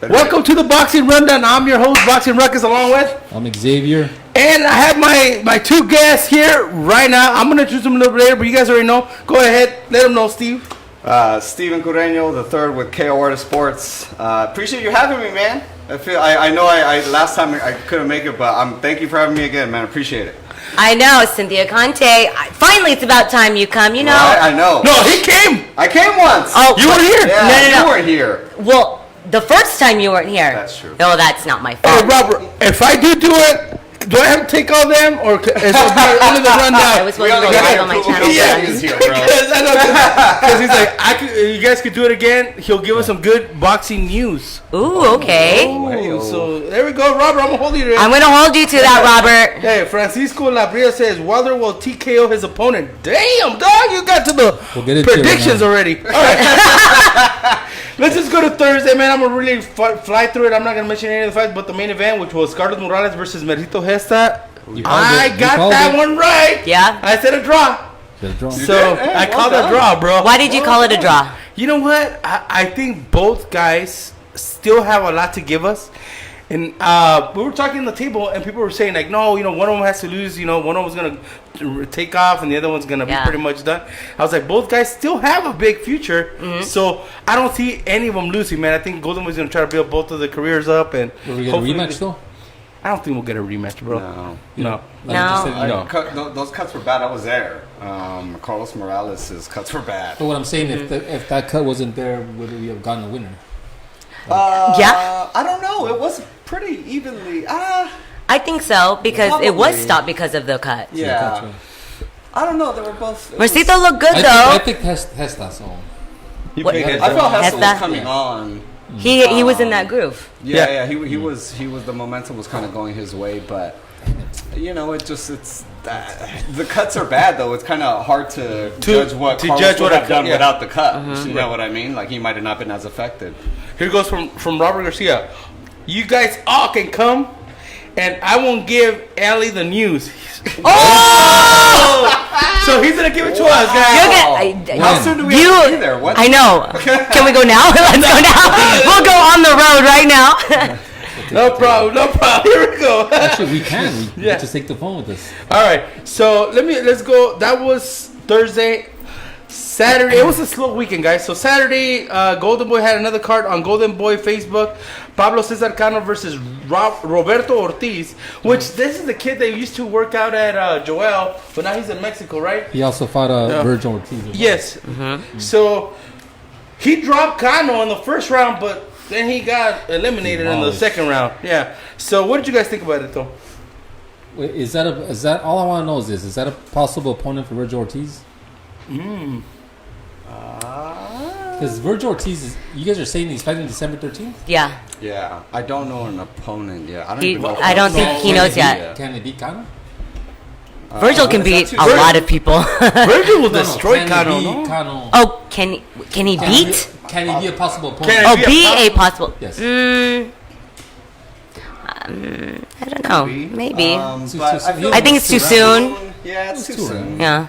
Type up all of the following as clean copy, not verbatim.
Welcome to the Boxing Rundown. I'm your host, Boxing Ruckus, along with... I'm Xavier. And I have my two guests here right now. I'm going to introduce them a little bit later, but you guys already know. Go ahead. Let them know, Steve. Steven Cureño, the third with KO Artist Sports. Appreciate you having me, man. I know last time I couldn't make it, but thank you for having me again, man. Appreciate it. I know, Cynthia, Conte. Finally, it's about time you come, you know. Right, I know. No, he came. I came once. Oh, you weren't here. Yeah, No. You weren't here. Well, the first time you weren't here. That's true. No, that's not my fault. Hey, Robert, if I do it, do I have to take all them, or is it only the rundown? I was supposed to go live on my channel. Yeah, He's here, bro. Because he's like, you guys could do it again. He'll give us some good boxing news. Ooh, okay. Oh, so there we go, Robert. I'm gonna hold you there. I'm going to hold you to that, Robert. Hey, Francisco Labria says Wilder will TKO his opponent. Damn, dog, you got to the predictions already. All right. Let's just go to Thursday, man. I'm going to really fly through it. I'm not going to mention any of the fights, but the main event, which was Carlos Morales versus Merito Gesta. I got that one right. Yeah? I said a draw. So I called a draw, bro. Why did you call it a draw? You know what? I think both guys still have a lot to give us. And we were talking on the table, and people were saying, like, no, one of them has to lose. One of them's going to take off, and the other one's going to be pretty much done. I was like, both guys still have a big future. Mm-hmm. So I don't see any of them losing, man. I think Golden Boy's going to try to build both of their careers up. And will we get a rematch, though? I don't think we'll get a rematch, bro. No. Those cuts were bad. I was there. Carlos Morales' cuts were bad. But what I'm saying, if that cut wasn't there, would we have gotten a winner? Yeah. I don't know. It was pretty evenly. I think so, because it was stopped because of the cut. Yeah. I don't know. They were both. Mercito looked good, though. I think Gesta, so. I felt Hesta was coming on. He was in that groove. Yeah. He was. The momentum was kind of going his way, but the cuts are bad though. It's kind of hard to judge what Carlos would have done without the cut. Mm-hmm. You know what I mean? Like he might have not been as affected. Here goes from Robert Garcia. You guys all can come, and I won't give Allie the news. Oh! So he's gonna give it to us, guys. How soon do we have to be there? What? I know. Can we go now? Let's go now. We'll go on the road right now. No problem. Here we go. Actually, we can. We just take the phone with us. All right. So let's go. That was Thursday. Saturday, it was a slow weekend, guys. So Saturday, Golden Boy had another card on Golden Boy Facebook. Pablo Cesar Cano versus Roberto Ortiz, which this is the kid that used to work out at Joel, but now he's in Mexico, right? He also fought Virgil Ortiz. Yes. Mm-hmm. So he dropped Cano in the first round, but then he got eliminated in the second round. Yeah. So what did you guys think about it, though? Wait, is that all I want to know is that a possible opponent for Virgil Ortiz? Because Virgil Ortiz you guys are saying he's fighting December 13th? Yeah. Yeah. I don't know an opponent yet. I don't think he knows yet. Can he beat Cano? Virgil can beat a lot of people. Virgil will destroy Cano. Oh, can he beat? Can he be a possible opponent? Be a possible. Yes. I don't know. Maybe. I think it's too soon. Yeah, it's too soon. Yeah.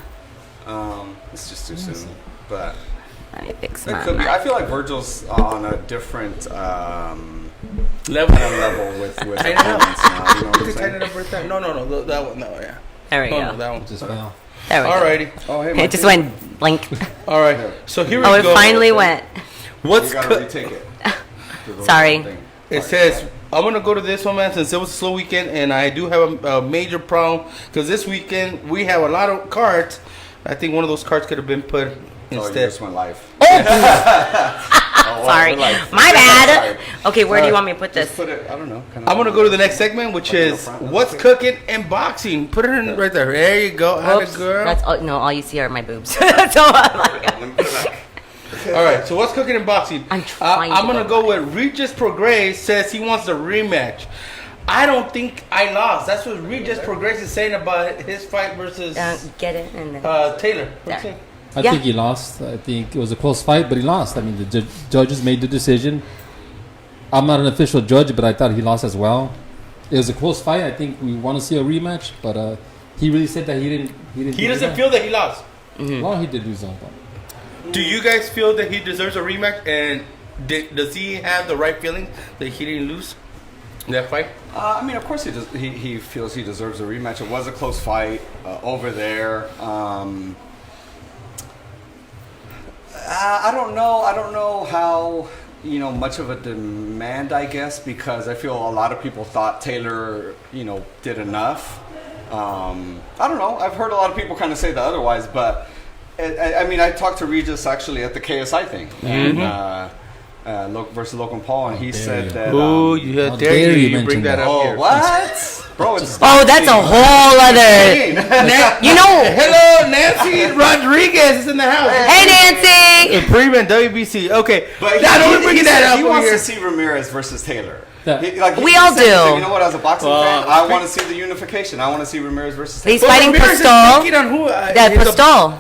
It's just too soon. But let me fix it could be. I feel like Virgil's on a different level with opponents now. You know what I'm saying? No, that one. No, yeah. There we go. No, that one just fell. There we go. Alrighty. Oh, hey, it just went blank. All right. So here we go. go. It finally went. What's retake it? Sorry. It says I'm gonna go to this one, man, since it was a slow weekend, and I do have a major problem because this weekend we have a lot of cards. I think one of those cards could have been put instead. You just went live. Sorry. My bad. Okay, where do you want me to put this? Put it, I don't know. I'm going to go to the next segment, which is What's Cooking in Boxing. Put it in right there. There you go. Oops. Girl. That's all you see are my boobs. That's all I'm like. All right, so What's Cooking in Boxing? I'm going to go with Regis Prograis says he wants a rematch. I don't think I lost. That's what Regis Prograis is saying about his fight versus get it and then Taylor. I think he lost. I think it was a close fight, but he lost. I mean, the judges made the decision. I'm not an official judge, but I thought he lost as well. It was a close fight. I think we want to see a rematch, but he really said that he didn't. He doesn't feel that he lost. Mm-hmm. Well, he did lose on. Do you guys feel that he deserves a rematch? And Does he have the right feeling that he didn't lose that fight? I mean, of course he does. He feels he deserves a rematch. It was a close fight over there. I don't know. I don't know how much of a demand, I guess, because I feel a lot of people thought Taylor did enough. I don't know. I've heard a lot of people kind of say that otherwise, but I mean, I talked to Regis actually at the KSI thing. And, versus Logan Paul, and he said that. Oh, How dare you bring that up here. What? Bro, it's that's a whole other. Hello, Nancy Rodriguez is in the house. Hey, Nancy. Freeman, WBC. Okay, But don't bring that up. He over wants here. to see Ramirez versus Taylor. Yeah. We all do. You know what? As a boxing fan, I want to see the unification. I want to see Ramirez versus Taylor. He's fighting Pistol.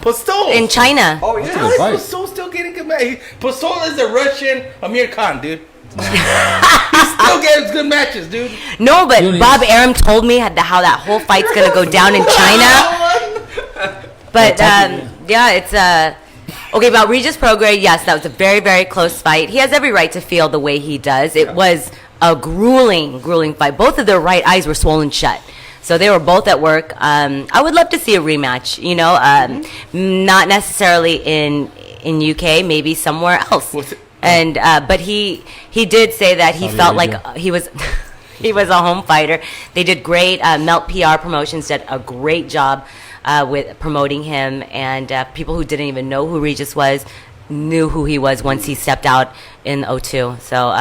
Pistol in China. Oh That's a yeah. good fight. Pistol's still getting good matches. Pistol is the Russian Amir Khan, dude. He still gets good matches, dude. No, but Bob Arum told me how that whole fight's gonna go down in China. But yeah, it's okay. About Regis Prograis, yes, that was a very, very close fight. He has every right to feel the way he does. It was a grueling fight. Both of their right eyes were swollen shut. So they were both at work. I would love to see a rematch, not necessarily in UK, maybe somewhere else. And but he did say that he felt like he was he was a home fighter. They did great. Melt PR Promotions did a great job with promoting him, and people who didn't even know who Regis was knew who he was once he stepped out in 2002. So,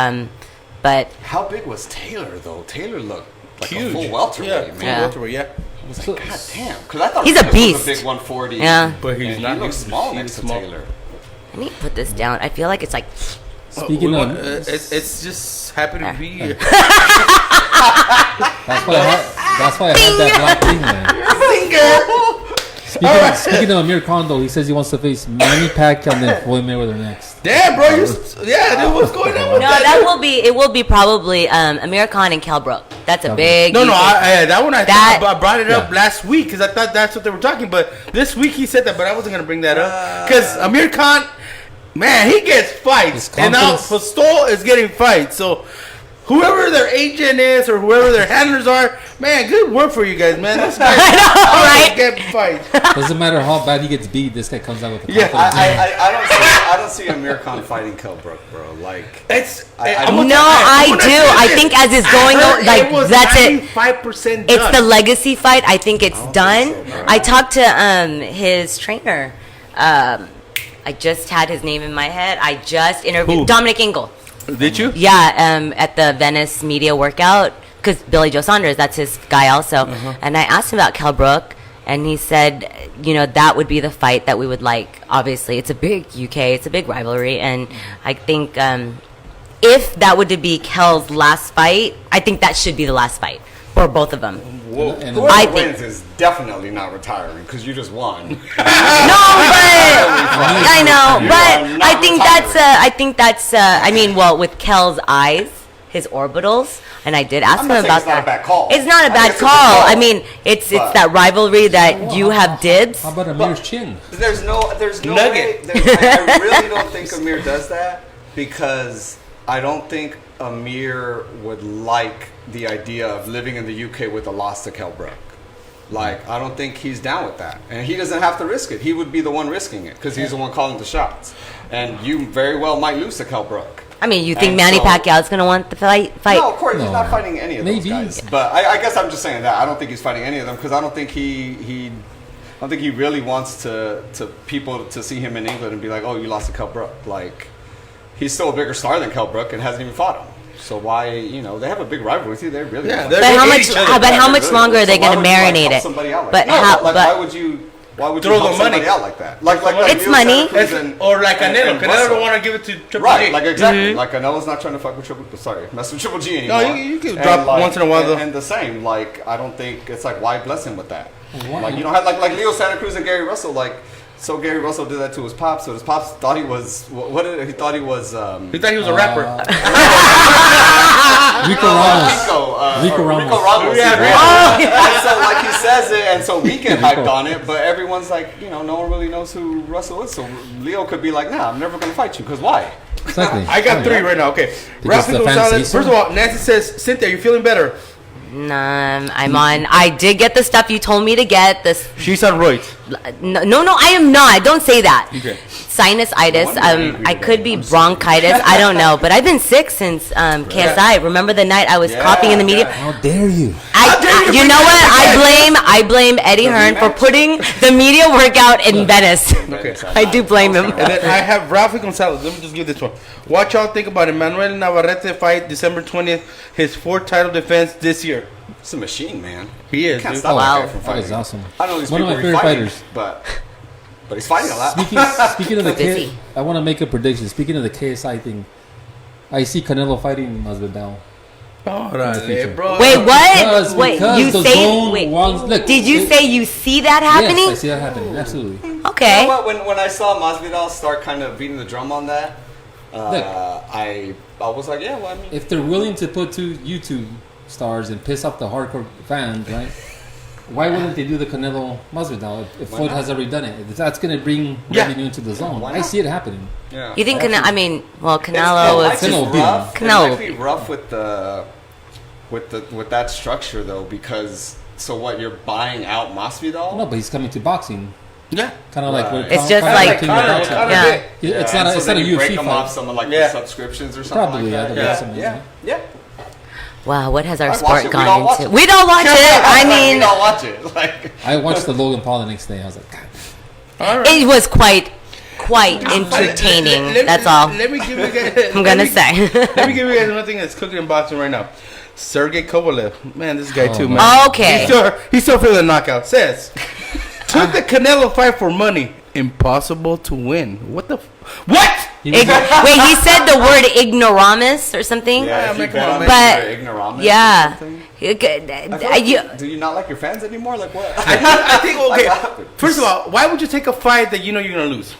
but how big was Taylor though? Taylor looked like huge. a full welterweight, man. Welterweight, yeah. I was like, God damn, because I thought he's a Regis beast. was a big 140. Yeah, but he's not. He looks small next to Taylor. I need to put this down. I feel like it's like. Speaking of, it's just happy to be here. that's why I had that black thing, man. Speaking of Amir Khan, though, he says he wants to face Manny Pacquiao and then Floyd Mayweather next. Damn, bro, dude, what's going on with that? It will be probably Amir Khan and Kell Brook. That's a big. No, that one I brought it up last week because I thought that's what they were talking. But this week he said that, but I wasn't gonna bring that up because Amir Khan. Man, he gets fights, and now Pistol is getting fights. So, whoever their agent is or whoever their handlers are, man, good work for you guys, man. This guy right? Get fights. Doesn't matter how bad he gets beat, this guy comes out with a Yeah, I don't see Amir Khan fighting Kell Brook, bro. Like I think as it's going on, like that's it. 5% It's the legacy fight. I think it's done. So, I talked to his trainer. I just had his name in my head. I just interviewed Dominic Ingle. Did you? Yeah, at the Venice Media Workout, because Billy Joe Saunders, that's his guy also. And I asked him about Kell Brook, and he said, that would be the fight that we would like. Obviously, it's a big UK, it's a big rivalry, and I think if that would be Kell's last fight, I think that should be the last fight for both of them. Whoever wins is definitely not retiring because you just won. No, but I know, but I think that's. I mean, well, with Kell's eyes, his orbitals, and I did ask him about that. It's not a bad call. It's not a bad call. I mean, it's that rivalry that you have dibs. How about Amir's chin? There's no way. I really don't think Amir does that because I don't think Amir would like the idea of living in the UK with a loss to Kell Brook. Like, I don't think he's down with that. And he doesn't have to risk it. He would be the one risking it because he's the one calling the shots. And you very well might lose to Kell Brook. I mean, you think Manny Pacquiao's going to want the fight? No, of course, he's not fighting any of those Maybe. guys. But I guess I'm just saying that. I don't think he's fighting any of them because I don't think he really wants to people to see him in England and be like, oh, you lost to Kell Brook. Like, he's still a bigger star than Kell Brook and hasn't even fought him. So why, they have a big rivalry with you. They're really But how much longer are they going to marinate it? Why would you throw help the money somebody out like that? Like it's money. Or like Canelo. Canelo don't want to give it to Triple G. Right, like exactly. Like Canelo's not trying to fuck with mess with Triple G anymore. No, you can drop once in a while though. And the same, like I don't think it's like why bless him with that. Like you don't have like Leo Santa Cruz and Gary Russell like. So Gary Russell did that to his pops. So his pops thought he was he thought he was a rapper. Rico Ramos. Rico, Rico Ramos. Yeah, And so like he says it, and so we get hyped on it, but everyone's like, no one really knows who Russell is. So Leo could be like, nah, I'm never gonna fight you, because why? Exactly. I got 3 right now. Okay. Because Rafi the fans Gonzalez. say so. First of all, Nancy says, Cynthia, you feeling better? I'm on. I did get the stuff you told me to get. This. She's on roids. No, I am not. Don't say that. Okay. Sinusitis. I could be bronchitis. I don't know, but I've been sick since KSI. Remember the night I was coughing in the media? How dare you? You know what? I blame Eddie Hearn for putting the media workout in Venice. Okay. I do blame him. And then I have Rafi Gonzalez. Let me just give this one. What y'all think about Emmanuel Navarrete fight December 20th, his 4th title defense this year? It's a machine, man. He is, Can't dude. stop Wow. that guy from That fighting. is awesome. I know these One of people my favorite fighting, fighters. but he's fighting a lot. Speaking of the Busy. I want to make a prediction. Speaking of the KSI thing, I see Canelo fighting Masvidal. Órale, bro. Wait, what? Because You the say? zone Wait, wants- look, did you say you see that happening? Yes, I see that happening. Absolutely. Okay. You know what? When I saw Masvidal start kind of beating the drum on that, Look. I was like, yeah, well, I mean, If they're willing to put 2 YouTube stars and piss off the hardcore fans, right? Why wouldn't they do the Canelo Masvidal if Why Floyd not? has already done it? If that's going to bring Yeah. revenue into the zone, Why I not? see it happening. yeah. You think Canelo? I mean, well, It Canelo might is be Canelo beat rough. him. It Canelo. might be rough with that structure though, because so what? You're buying out Masvidal? No, but he's coming to boxing. Yeah. Kind of like Right. what It's just kinda like- King of Conor, boxing. Conor Yeah. did. It's Yeah, not. and It's so not a then you break UFC them off fight. some of like Yeah. the subscriptions or something Probably, like that. yeah, Yeah, something yeah, like yeah. wow. What has our I watch sport it. We gone don't watch into? it. We don't watch it. I we mean, don't watch it. Like, I watched the Logan Paul the next day. I was like, God. All right. it was quite entertaining. That's all Let me give you guys. I'm gonna say. Let me give you guys one thing that's cooking in boxing right now. Sergey Kovalev. Man, this guy too, man. Okay. He still feels a knockout. Says, took the Canelo fight for money. Impossible to win. What the? What? Wait, he said the word ignoramus or something? yeah, if you man, bet come on, on man. it, But- you're ignoramus Yeah. or something. You could- I feel like you- do you not like your fans anymore? Like what? I think okay. Like, what happened? First of all, why would you take a fight that you know you're gonna lose?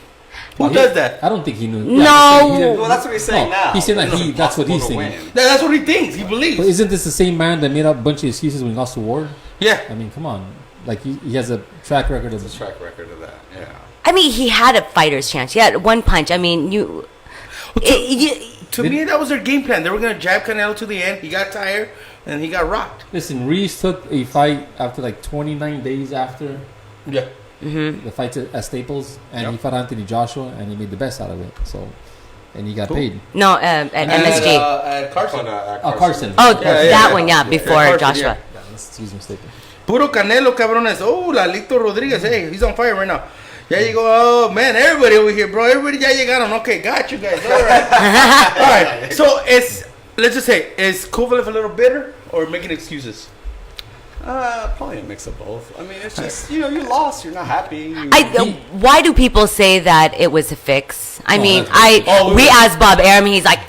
Who does that? I don't think he knew. No. he didn't- Well, that's what he's saying No, now. he's saying that It's that's what he's impossible to saying. win. That's what he thinks. He But believes. isn't this the same man that made up a bunch of excuses when he lost the war? Yeah. I mean, come on. Like he has a track record of. It's a track record of that. Yeah. I mean, he had a fighter's chance. He had one punch. I mean, To me, that was their game plan. They were gonna jab Canelo to the end. He got tired and he got rocked. Listen, Reese took a fight after like 29 days after Yeah. the fight at Staples, and he fought Anthony Joshua, and he made the best out of it. So, and he got paid. no, at MSG. At Carson. Carson. Oh, Yeah, that yeah. one, yeah, before Carson, Joshua. Yeah, excuse me, Staples. Puro Canelo, cabrones. Oh, Lalito Rodriguez. Hey, he's on fire right now. Yeah, you go. Oh, man, everybody over here, bro. Everybody, ya llegaron. Okay, got you guys. All right. All right. So, let's just say, is Kovalev a little bitter or making excuses? Probably a mix of both. I mean, it's just you lost. You're not happy. Why do people say that it was a fix? I mean, that's we asked Bob Arum. He's like,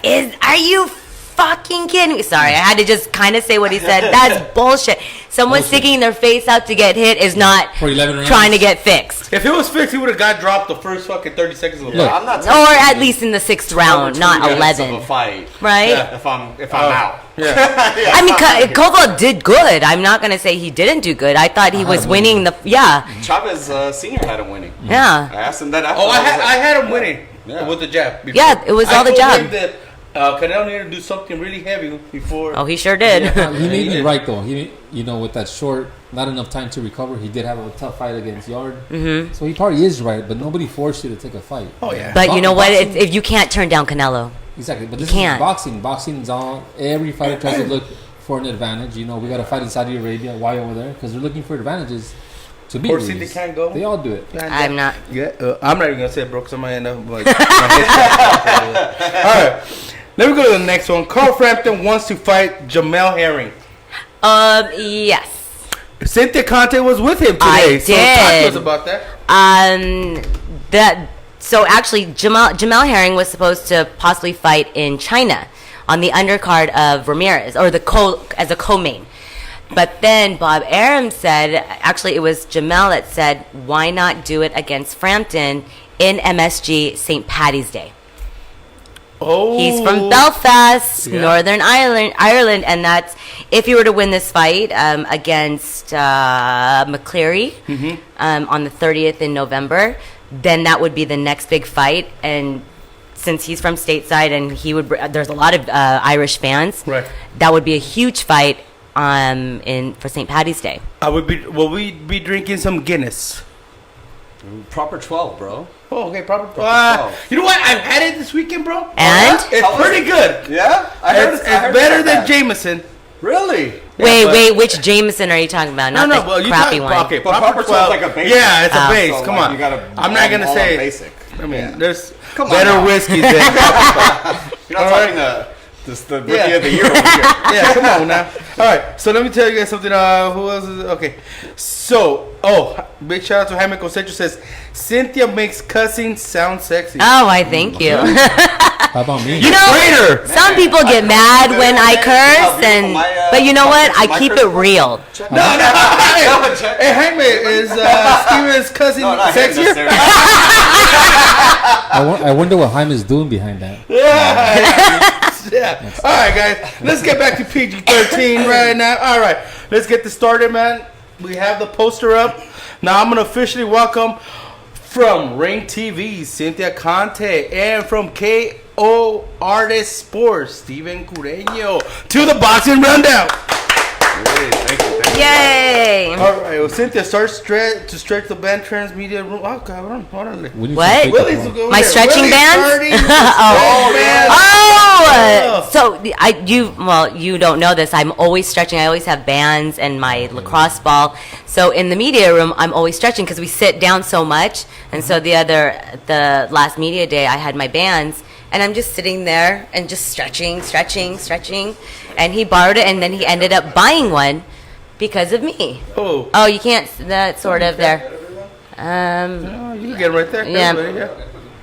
"Are you fucking kidding me?" Sorry, I had to just kind of say what he said. That's bullshit. Someone sticking their face out to get hit is not For 11 rounds? trying to get fixed, If it was fixed, he would have got dropped the first fucking 30 seconds of the Look. fight. I'm not. or at least in the 6th round, not 2 minutes of 11, a fight. right? Yeah. If I'm out. Yeah. I mean, Kovalev did good. I'm not gonna say he didn't do good. I thought he was winning the. Yeah, Chavez Senior had him winning. yeah. I asked him that after. Oh, I was like, had him winning Yeah. with the jab. before. Yeah, it was all the I jab. told him that Canelo needed to do something really heavy before. Oh, he sure did. He may he be did. right though. With that short, not enough time to recover. He did have a tough fight against Yard, so he probably is right. But nobody forced you to take a fight. Oh, yeah. But you know what? Boxing- If you can't turn down Canelo, Exactly, but this can't. is boxing. Boxing's all. Every fighter tries to look for an advantage. We got to fight in Saudi Arabia. Why over there? Because they're looking for advantages to beat. Or see Ruiz. they can't go. They all do it. I'm not. Yeah, I'm not even gonna say it, bro, because I might end up like. All right, let me go to the next one. Carl Frampton wants to fight Jamel Herring. Yes. Cynthia Conte was with him today. I So talk to did. us about that. So actually, Jamel Herring was supposed to possibly fight in China on the undercard of Ramirez, or as a co-main. But then Bob Arum said, actually it was Jamel that said, why not do it against Frampton in MSG St. Patty's Day? Oh. He's from Belfast, Yeah. Northern Ireland, and that's if he were to win this fight against McCleary on the 30th in November, then that would be the next big fight. And since he's from stateside and there's a lot of Irish fans, Right. that would be a huge fight for St. Patty's Day. Will we be drinking some Guinness? Proper 12, bro. Oh, okay, proper. 12. You know what? I've had it this weekend, bro. And? It's How was pretty it? good. Yeah? It's better than Jameson. Really? Wait, which Jameson are you talking about? Not the Well, you crappy talk, one. Okay, But proper 12 like a basic. Yeah, it's a base. So, Come like, on. you gotta I'm not gonna all say. basic. I mean, Yeah. there's Come on better now. whiskeys than. You're not talking the rookie Yeah. of the year over here. Yeah, come on now. All right, so let me tell you guys something. Who else is okay? So, big shout out to Jaime Cosecho says Cynthia makes cussing sound sexy. Oh, I thank you. How about me? You know, Traitor. some people get mad when I curse, but you know what? I keep it real. No. Hey, Jaime, is Steven's cussing No, not him sexier? necessarily. I wonder what Jaime is doing behind that. Yeah. All right, guys. Let's get back to PG-13 right now. All right. Let's get this started, man. We have the poster up. Now I'm going to officially welcome from Ring TV, Cynthia Conte, and from KO Artist Sports, Steven Cureño, to the Boxing Rundown. Hey, thank you. Yay! All right. Well, Cynthia, start to stretch the band transmedia room. Oh, God. Hold on. We need What? some pickup Willie's line. over My there. stretching Willie's bands? starting to Oh. stretch bands. Oh, so you don't know this. I'm always stretching. I always have bands and my lacrosse ball. So in the media room, I'm always stretching because we sit down so much. And so the last media day, I had my bands, and I'm just sitting there and just stretching. And he borrowed it, and then he ended up buying one because of me. Oh. Oh, you can't. That's sort of there. Oh, you can get it right there. Yeah. Yeah.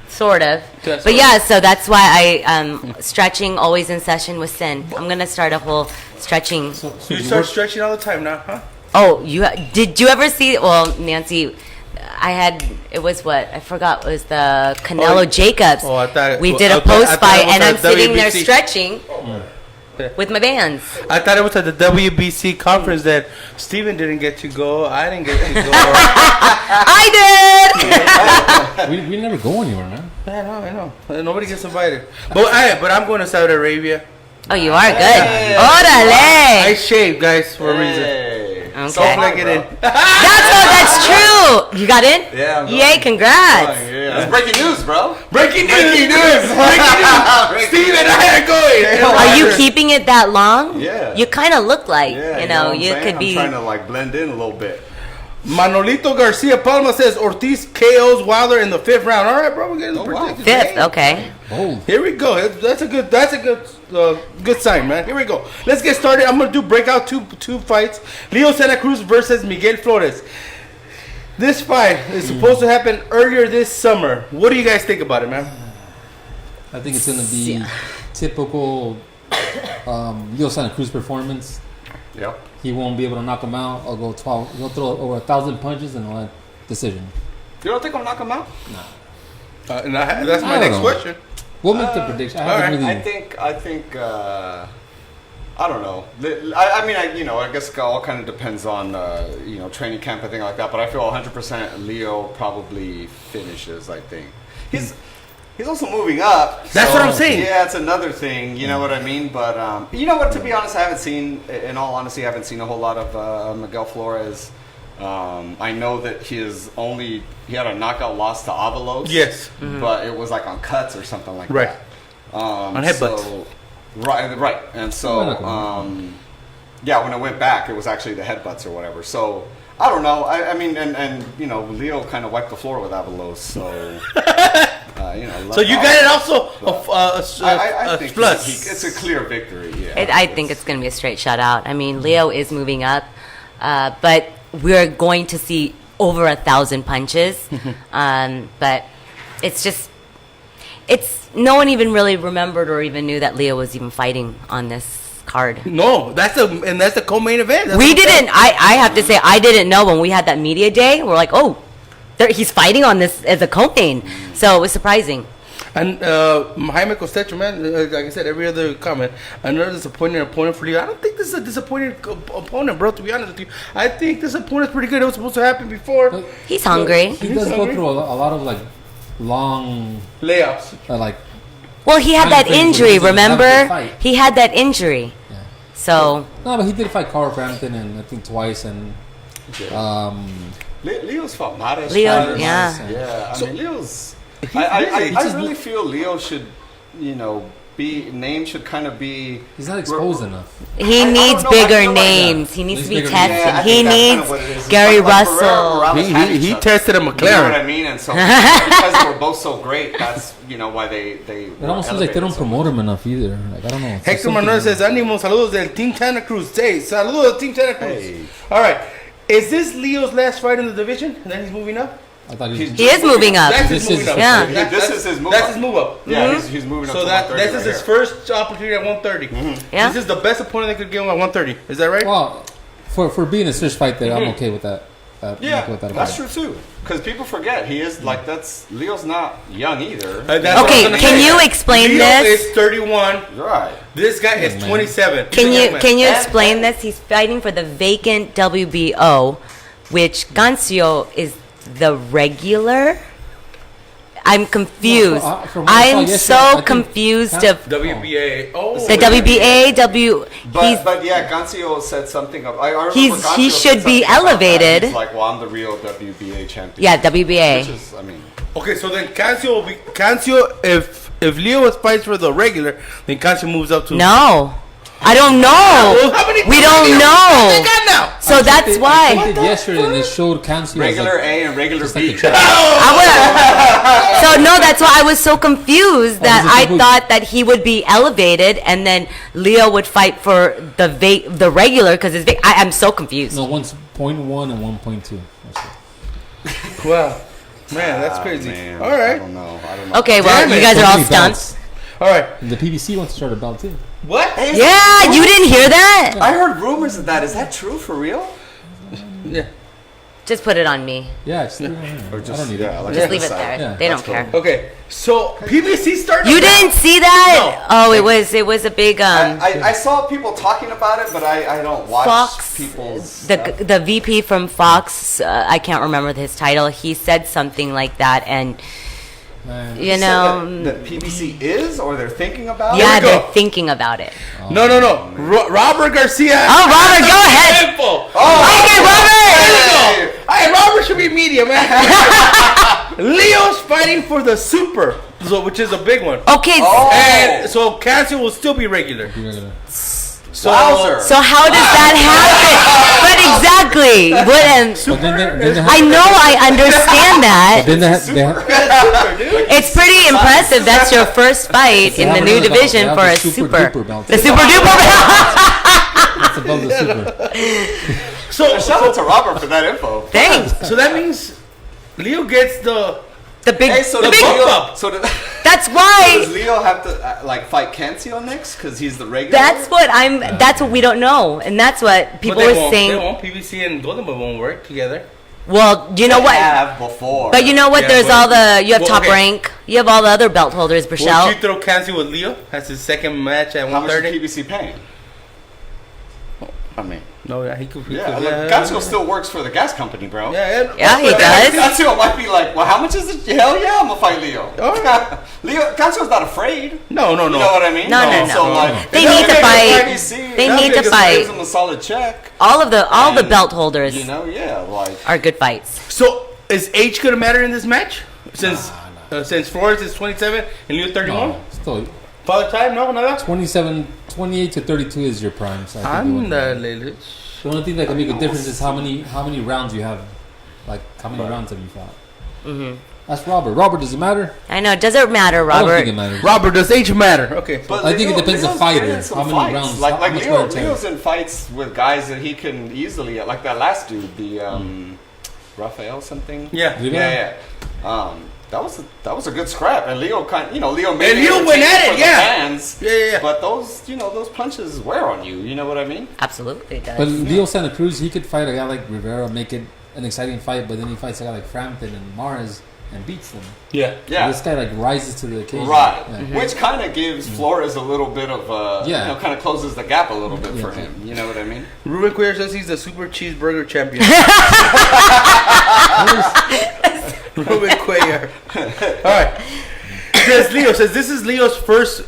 Sort of. That's But right. yeah, so that's why I stretching always in session with Sin. I'm gonna start a whole stretching. So You you start work- stretching all the time now, huh? Oh, did you ever see? Well, Nancy, it was what I forgot was the Canelo Jacobs. Oh, I thought we well, did I a thought- I post thought fight, it was and a I'm sitting there WBC. stretching with my bands. I thought it was at the WBC conference that Steven didn't get to go. I didn't get to go. I did. we never go anywhere, man. I know. Nobody gets invited. But I'm going to Saudi Arabia. Oh, you are good. I Orale. shaved, guys, for a reason. Hey. Okay. So Don't hot, like it bro. in. That's true. You got in? Yeah, I'm Yay! going. Congrats. Oh, yeah. That's breaking news, bro. Breaking news! Steven, I had going. Are you keeping it that long? Yeah. You kind of look like, Yeah, you know, what I'm you saying? could be. I'm trying to like blend in a little bit. Manolito Garcia Palma says Ortiz KOs Wilder in the 5th round. All right, bro, we're getting the wow. predictions. Fifth, Hey. okay. Oh, Here we go. That's a good sign, man. Here we go. Let's get started. I'm gonna do breakout two fights. Leo Santa Cruz versus Miguel Flores. This fight is supposed to happen earlier this summer. What do you guys think about it, man? I think it's gonna be typical Leo Santa Cruz performance. Yep. He won't be able to knock him out. I'll go 12. He'll throw over 1,000 punches and he'll have decision. You don't think I'll knock him out? And that's my I don't next know. question. We'll make the prediction. I haven't alright. really. I think. I don't know. I mean, I guess it all kind of depends on, training camp and thing like that. But I feel 100% Leo probably finishes. I think he's also moving up. That's what I'm saying. Yeah, it's another thing. You know what I mean? But you know what? To be honest, I haven't seen. In all honesty, I haven't seen a whole lot of Miguel Flores. I know that he had a knockout loss to Avalos. Yes. But it was like on cuts or something like Right. that. On headbutts. So, right. And so, when it went back, it was actually the headbutts or whatever. So, I don't know. I mean, and Leo kind of wiped the floor with Avalos. So, So you got it also I a think plus. it's a clear victory. Yeah. I think it's going to be a straight shutout. I mean, Leo is moving up, but we're going to see over 1,000 punches. But it's no one even really remembered or even knew that Leo was even fighting on this card. No, that's the co-main event. That's We what I'm didn't. I have to say, I didn't know when we had that media day. We're like, oh, he's fighting on this as a co-main. So it was surprising. And Jaime Costecho, man, like I said, every other comment, another disappointing opponent for Leo. I don't think this is a disappointing opponent, bro, to be honest with you. I think this opponent's pretty good. It was supposed to happen before. But He's hungry. he does go through a lot of like long, Layoffs. like. Well, he had Time that frame injury, where he doesn't have to remember? fight. He had that injury. Yeah. So, No, but he did fight Carl Frampton and I think twice and. Leo's fought Mares. Leo, twice. yeah. Yeah, I mean, Leo's. He's I just- really feel Leo should, name should kind of be. He's not exposed enough. he I don't needs know, I bigger feel like names. He needs to be Needs bigger tested. names. Yeah, I he think that's kind needs of what it is. Gary Like Ferrero Russell. Morales had He each other. tested a You know what McLaren. I mean? And so because they were both so great, that's why they. It almost seems like they don't promote him enough either. Like I don't know. It's Hector something- Manuel says, "Ánimo, saludos del Team Santa Cruz." Hey, saludos del Team Santa Cruz. Hey. All right. Is this Leo's last fight in the division? And then he's moving up? I thought he was. He is moving up. That's This his moving is- up. yeah. This is his move That's up. his move up. Yeah, he's moving up So to that 130 this is right his here. first opportunity at 130. Yeah. This is the best opponent they could give him at 130. Is that right? Well, for being a Swiss fight there, I'm okay with that. I'm Yeah, okay with that that's fight. true too. Because people forget he is Leo's not young either. That's what I was Okay, gonna can say. you explain Leo this? is 31. Right. This guy is man. 27. Can He's a you young man. can you And- explain this? He's fighting for the vacant WBO, which Gancio is the regular. I'm confused. No, from what I saw I'm yesterday, I so think- confused Huh? of WBA. Oh, the WBA. But yeah, Gancio said something of. I remember He Gancio should said be something about that. elevated. He's like, well, I'm the real WBA champion. Yeah, WBA. Which is, I mean, Okay, so then Cancio will be Cancio. If Leo fights for the regular, then Cancio moves up to No, I don't know. Well, how many We fights don't they know. got now? So I that's checked it why. yesterday and it showed Cancio regular as A and regular like B. a check. So no, that's why I was so confused that this is I who- thought that he would be elevated and then Leo would fight for the regular because I'm so confused. No, 1.1 and 1.2. Wow, man, that's crazy. Man, All I right, don't know. Okay, well, Damn it. you guys are all Many stunned. belts. all right. And the PBC wants to start a belt too. What? Yeah, you didn't hear that? I heard rumors of that. Is that true for real? Yeah. Just put it on me. Yeah, it's still Or I just don't need yeah, it. like Just on leave the it side. there. Yeah, They don't that's care. cool. Okay, so PBC started. You didn't see that? No. Oh, it was a big I saw people talking about it, but I don't watch Fox. people's The VP from Fox. I can't remember his title. He said something like that, and Man. you know, that PBC is, or they're thinking about yeah, it. we go. they're thinking about it. No. Robert Garcia. Oh, Robert, go ahead. Info. Okay, Robert. Hey! Hey, Robert should be media, man. Leo's fighting for the super, which is a big one. Okay, Oh. And so Cancio will still be regular. So Wowzer. so how does that happen? But exactly, But then they have, I know, I understand that. then they have, It's pretty impressive. That's your first fight in They the have new another belt. division They have for the a super super. duper belt. The super duper belt. it's above the super. So Shout out to Robert for that info. Thanks. so that means Leo gets the The big. Hey, so The does big Leo, bump. so does, That's does why. Leo have to fight Cancio next because he's the regular? That's what I'm. That's what we don't know, and that's what people but were they won't. saying. They won't. PBC and Golden Boy won't work together. Well, you know They what? have before. But you know what? Yeah, There's but- all the. You have well, Top okay. Rank. You have all the other belt holders. Would Brachel. you throw Cancio with Leo? That's his second match at how much is 130. PBC paying? I mean, No, yeah, he could. yeah, look, Cancio still works for the gas company, bro. Yeah, he does. Cancio might be like, well, how much is it? Hell yeah, I'm gonna fight Leo. Oh. Leo, Cancio's not afraid. No. You know what I mean? No, no, So no. like, They if need to they're fight. PBC, They that need to just fight. gives them a solid check. All the And, belt holders You know, yeah, like. are good fights. So is age gonna matter in this match? Since Flores is 27 and Leo 31. No, still Father time? No, nada. 28 to 32 is your prime. So I think it wouldn't matter. The only thing that can make a difference is how many rounds you have. Like how many rounds have you fought? Mm-hmm. That's Robert. Robert, does it matter? I know. Does it matter, I don't Robert? think it matters. Robert, does age matter? Okay. But I think it depends on Leo's fighter, been in some how many fights. rounds, Like how much Leo, wear and tear. Leo's in fights with guys that he can easily, like that last dude, the Rafael something. Yeah. Yeah. That was a good scrap, and Leo Leo made And it Leo went entertaining at it, for the yeah. fans. Yeah. But those punches wear on you. You know what I mean? Absolutely, it does. But Leo Santa Cruz, he could fight a guy like Rivera, make it an exciting fight, but then he fights a guy like Frampton and Mars, and beats them. Yeah. Yeah. This guy like rises to the occasion. Right, Yeah. which kind of gives Flores a little bit of kind of closes the gap a little bit for him. You know what I mean? Ruben Cuellar says he's the super cheeseburger champion. Ruben Cuellar. All right. Leo says this is Leo's first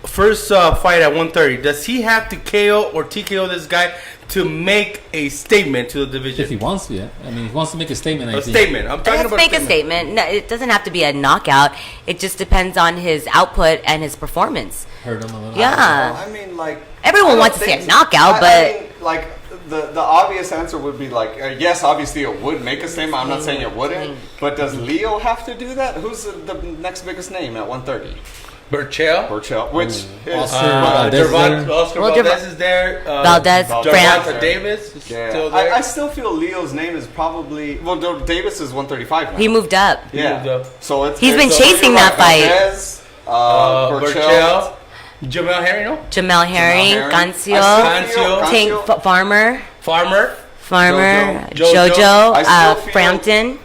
fight at 130. Does he have to KO or TKO this guy to make a statement to the division? If he wants to, yeah. I mean, if he wants to make a statement, I think. Statement. I'm talking Let's about make a statement. No, it doesn't have to be a knockout. It just depends on his output and his performance. Hurt him a little. Yeah. I mean, like Everyone I don't wants to see think a knockout, I but mean, like the obvious answer would be like yes, obviously it would make a statement. I'm not saying it wouldn't, but does Leo have to do that? Who's the next biggest name at 130? Burchell. Which Valdez there. Oscar Well, Valdez is there. Valdez, Gervonta Davis is still there. I still feel Leo's name is probably Davis is 135 now. he moved up. Yeah, moved up. so it's He's been so chasing you're that fight. Valdez, Burchell. Jamel Herring, no? Jamel Herring, Herring. Gancio, Gancio. Tank Farmer, Farmer. Jojo, I still feel- Frampton.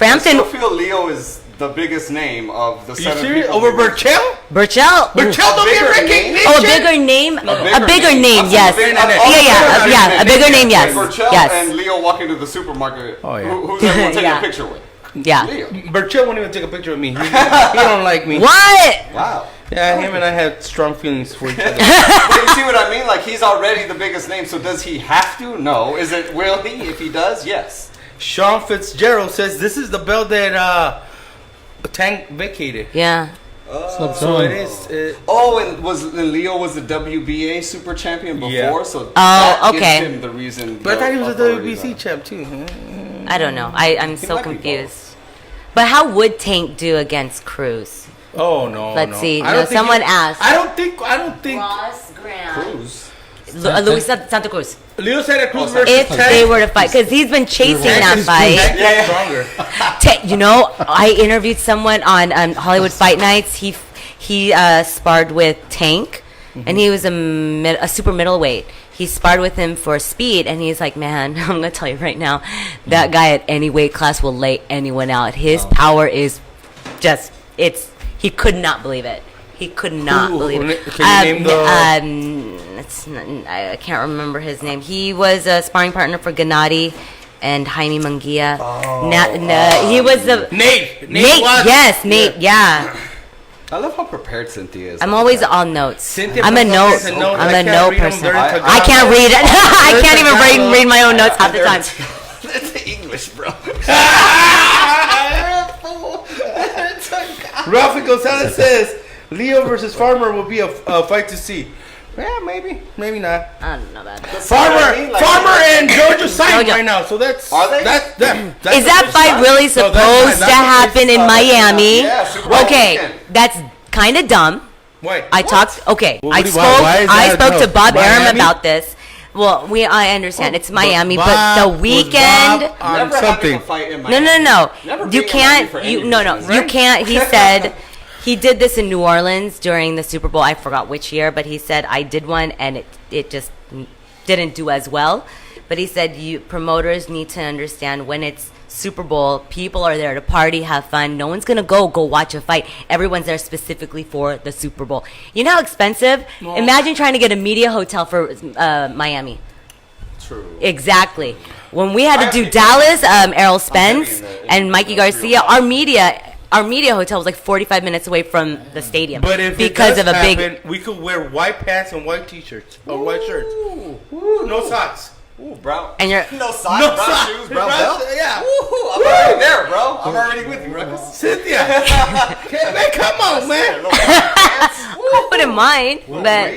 I still feel Leo is the biggest name of the You seven serious? people. Over Burchell? Burchell. Burchell don't get bigger recognition. name? Oh, a bigger name? A bigger name, yes. Yeah, a bigger name, yes. Burchell Yes. and Leo walking to the supermarket. Oh, yeah. Who's everyone taking Yeah. a picture with? Yeah. Leo. Burchell won't even take a picture of me. He don't like me. What? Wow. Yeah, him and I had strong feelings for each other. But you see what I mean? Like, he's already the biggest name, so does he have to? No. Will he? If he does, yes. Sean Fitzgerald says this is the belt that Tank vacated. Yeah. So it is. Oh, and Leo was the WBA super champion before, Yeah. so Oh, that okay. gives him the reason. But I thought he was a authority WBC now. champ too. I don't know. I'm so might be confused. But how would Tank do against Cruz? Oh no. Let's no. see. I No, don't think someone he- asked. I don't think. Ross Graham. Cruz. Luis Santa Cruz. Leo Santa Cruz Oh, versus If Tank. they were to fight, because he's been chasing Tank that is- fight. Tank is Yeah. stronger. You know, I interviewed someone on Hollywood Fight Nights. He sparred with Tank, and he was a super middleweight. He sparred with him for speed, and he's like, man, I'm gonna tell you right now, that guy at any weight class will lay anyone out. His power is just he could not believe it. He could not believe it. Can you name I can't remember his name. He was a sparring partner for Gennady and Jaime Munguia. He was the Nate. Nate. Yes, Nate. Yeah. I love how prepared Cynthia is. I'm always on notes. Cynthia I'm a puts note. notes and notes. I'm I a can't note read them. person. They're in I I can't read it. I can't even read my own notes half the time. That's English, bro. Rafi Gonzalez says Leo versus Farmer will be a fight to see. Yeah, maybe not. I don't know that. Farmer and Georgia signed Jojo. right now, so that's Are they? That's Is that fight really supposed to happen in Miami? Yeah, Super Bowl Okay, weekend. that's kind of dumb. Wait, I talked. Okay, Well, I why- spoke. why is I that spoke to no? Bob Arum Miami? about this. Well, I understand it's Miami, but Bob the was weekend. Bob on Never something. having a fight in No, Miami. no. Never You being in can't. Miami for You any no, no. reason, You right? can't. He said he did this in New Orleans during the Super Bowl. I forgot which year, but he said I did one and it just didn't do as well. But he said you promoters need to understand when it's Super Bowl, people are there to party, have fun. No one's gonna go watch a fight. Everyone's there specifically for the Super Bowl. You know how expensive? No. Imagine trying to get a media hotel for Miami. True. Exactly. When we had to do actually- Dallas, Errol Spence in the- and Mikey in the Garcia, real our media hotel was like 45 minutes away from the stadium. But if because it does of a big happen, we could wear white pants and white t-shirts or white shirts. Ooh, no socks. Ooh, brown. and you're No socks, No brown socks. shoes, brown Brown belt. shoes, yeah. Ooh, I'm already there, bro. I'm already with you, Ruckus. Cynthia, man, come on, man. I wouldn't mind, but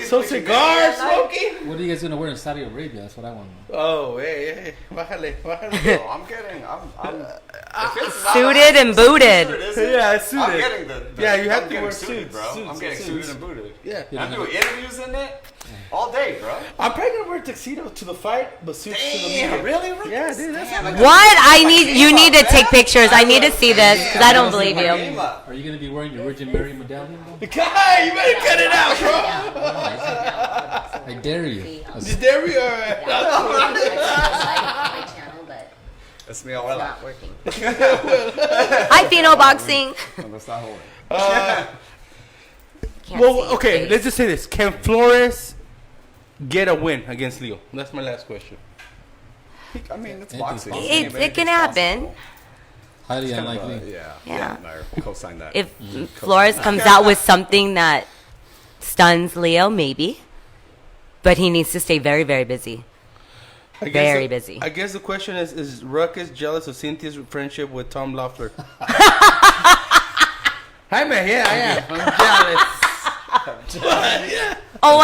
So cigars, smoking. What are you guys gonna wear in Saudi Arabia? That's what I want to know. Oh, hey, bájale. I'm if it's not suited and booted. suited, is it? Yeah, suited. I'm getting the Yeah, you have I'm to getting wear suited, suits, bro. suits, I'm getting suits. suited and booted. Yeah. I'm doing interviews in it all day, bro. I'm probably gonna wear a tuxedo to the fight, but suits to the media. Damn, really, Ruckus? Yeah, dude, that's Damn, what I What? You need to take pictures. I need to see this because I don't believe you. Are you gonna be wearing your Virgin Mary medallion? Though? Guy, you better cut it out, bro. I dare you. There we are. It's me, abuela. Hi, Fino Boxing. No está joven. Can't Well, see okay, his let's face. just say this: can Flores get a win against Leo? That's my last question. I mean, it's Anything's boxing. possible. It can Anything's happen. possible. Highly Kind of unlikely. yeah. I co-sign that. If Flores comes out with something that stuns Leo, maybe. But he needs to stay very, very busy. I guess Very busy. I guess the question is Ruckus jealous of Cynthia's friendship with Tom Loeffler? Hi, man. Yeah, I am. I'm jealous. Oh,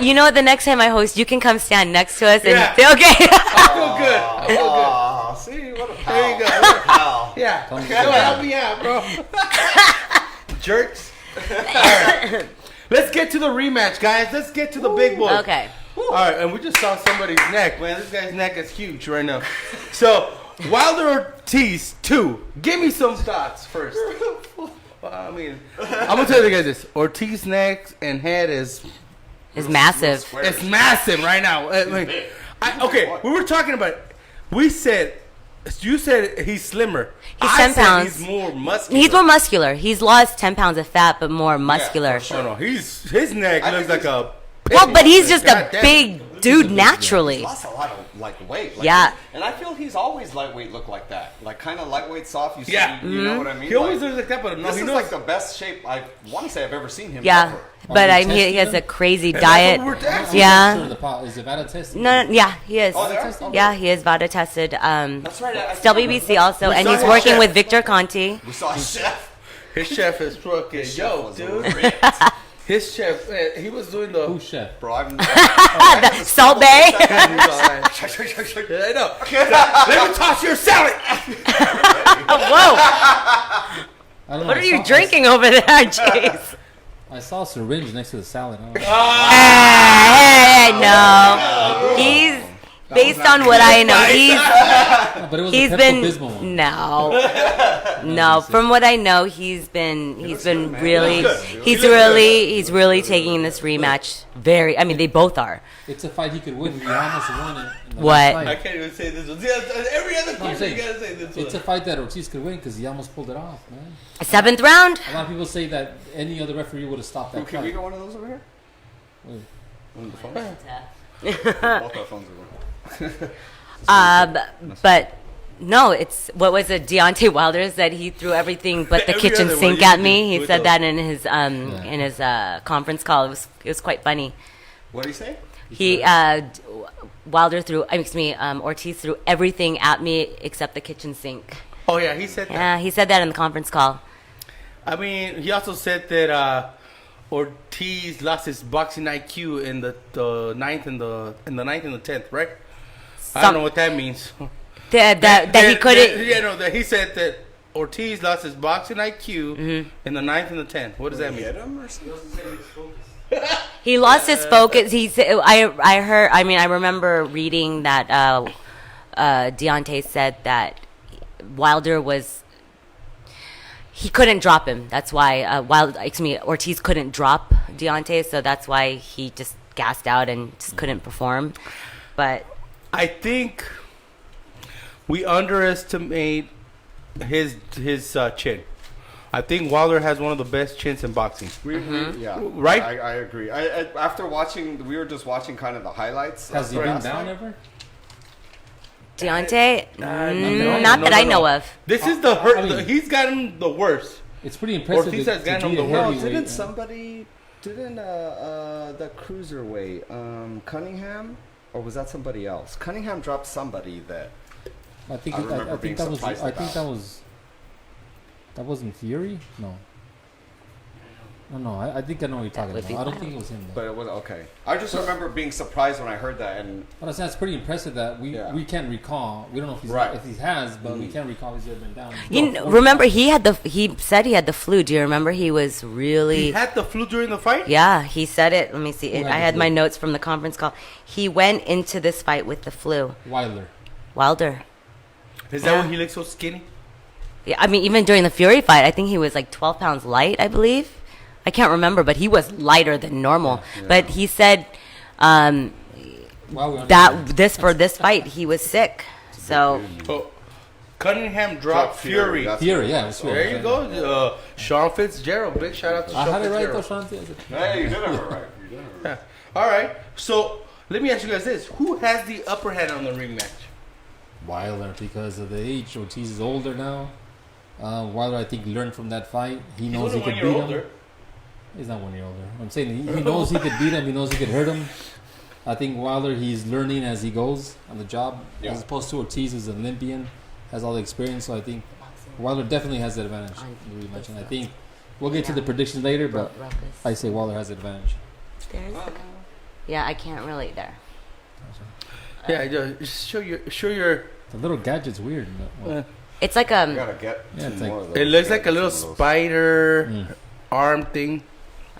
you know what? The next time I host, you can come stand next to us and Yeah. say, okay. I feel good. I feel good. Oh, see, what a pal. There you go. What a pal. Yeah. Tom's Help me out, bro. Jerks. All right. Let's get to the rematch, guys. Let's get to the big boy. Okay. All right, and we just saw somebody's neck, man. This guy's neck is huge right now. So, Wilder Ortiz 2. Give me some thoughts first. Well, I mean, I'm going to tell you guys this. Ortiz's neck and head is... It's massive. It's massive right now. Okay, we were talking about... You said he's slimmer. He's I 10 said pounds. he's more muscular. He's more muscular. He's lost 10 pounds of fat, but more muscular. for sure. No, his neck I looks think like a... Well, but he's just God a damn. big dude naturally. He's lost a lot of weight. Yeah. And I feel he's always lightweight look like that. Like kind of lightweight, soft. You see, Yeah. you know what I mean? He always Like, looks like that, but no, this he is knows. like the best shape I want to say I've ever seen him. Yeah. ever. But Are you he has testing a him? crazy And diet. that's what we're asking. Yeah. Is Nevada testing? No, yeah, he is. Oh, they are? Okay. Yeah, he is VADA tested. That's right. I WBC also, We and saw he's his working chef. with Victor Conte. We saw a chef. His chef is fucking... Chef Yo, was dude. ripped. His chef, he was doing the... Who's chef? Bro, I'm... Salt Bay. I know. Let me toss your salad. Whoa! I don't know. What I are you saw- drinking over there, Chase? I saw a syringe next to the salad. I don't know. Hey, no. He's based on what I know. No, but it was He's a been Pepto-Bismol one. no. From what I know, he's been really he's really taking this rematch very. I mean, they both are. It's a fight he could win. He almost won it. In the What? last I fight. can't even say this one. Yeah, every other I'm question you saying, gotta say this it's a one. fight that Ortiz could win because he almost pulled it off, man. 7th round. A lot of people say that any other referee would have stopped that Can we fight. get one of those over here? Wait. One of the phones? Both our phones are going. But no, it's what was it? Deontay Wilder said he threw everything but the Every kitchen other one sink you at can me. do He with said those. that in his conference call. It was quite funny. What did he say? He Wilder threw. Ortiz threw everything at me except the kitchen sink. Oh, yeah, he said that. Yeah, he said that in the conference call. I mean, he also said that Ortiz lost his boxing IQ in the ninth and the 10th, right? I don't know what that means. That he couldn't. That he said that Ortiz lost his boxing IQ in the 9th and the 10th. What does that mean? Hit him or something? He lost his focus. He said, I heard. I mean, I remember reading that Deontay said that Wilder was. He couldn't drop him. That's why Ortiz couldn't drop Deontay, so that's why he just gassed out and just couldn't perform. But I think we underestimate his chin. I think Wilder has one of the best chins in boxing. Yeah. Right? I agree. After watching, we were just watching kind of the highlights. Has he for been last down night. ever? Deontay? No, Not no, that no, I know no. of. This is the hurt. I mean- He's gotten the worst. It's pretty impressive. Ortiz to- has to gotten beat him a the world. heavyweight, Didn't man. somebody, the cruiserweight, Cunningham? Or was that somebody else? Cunningham dropped somebody that... I think I remember I being think that was surprised I think about. that wasn't Fury. No. No, I think I know what you're talking would about. be I don't wild. think it was him. Though. But it was okay. I just remember being surprised when I heard that, and But I said it's pretty impressive that Yeah. we can't recall. We don't know if he's Right. if he has, but we can't recall if he's ever been down. Remember, he said he had the flu. Do you remember? He was really. He had the flu during the fight? Yeah, he said it. Let me see. Who had I the had my flu? notes from the conference call. He went into this fight with the flu. Wilder. Wilder. Is that Yeah. why he looks so skinny? Yeah, I mean, even during the Fury fight, I think he was like 12 pounds light, I believe. I can't remember, but he was lighter than normal. But he said Wow, we're on that this fight, he was sick. So, Oh, Cunningham dropped Fury. That's Fury, what it yeah, was. it's Fury. There you go. Sean Fitzgerald. Big shout out to I Sean had it right though, Fitzgerald. Shanti. Hey, you did it right. You did it right. Yeah. All right. So let me ask you guys this: who has the upper hand on the rematch? Wilder, because of the age. Ortiz is older now. Wilder, I think, learned from that fight. He knows he could beat him. He's not 1 year older. I'm saying he knows he could beat him. He knows he could hurt him. I think Wilder, he's learning as he goes on the job, as opposed to Ortiz, who's an Olympian, has all the experience. So I think Wilder definitely has the advantage in the rematch. And I think we'll get to the predictions later, but I say Wilder has the advantage. Yeah, I can't really there. Yeah, just show your. The little gadget's weird. It's like You gotta get it's two like- more of those. It looks like a Get little some of those. spider arm thing.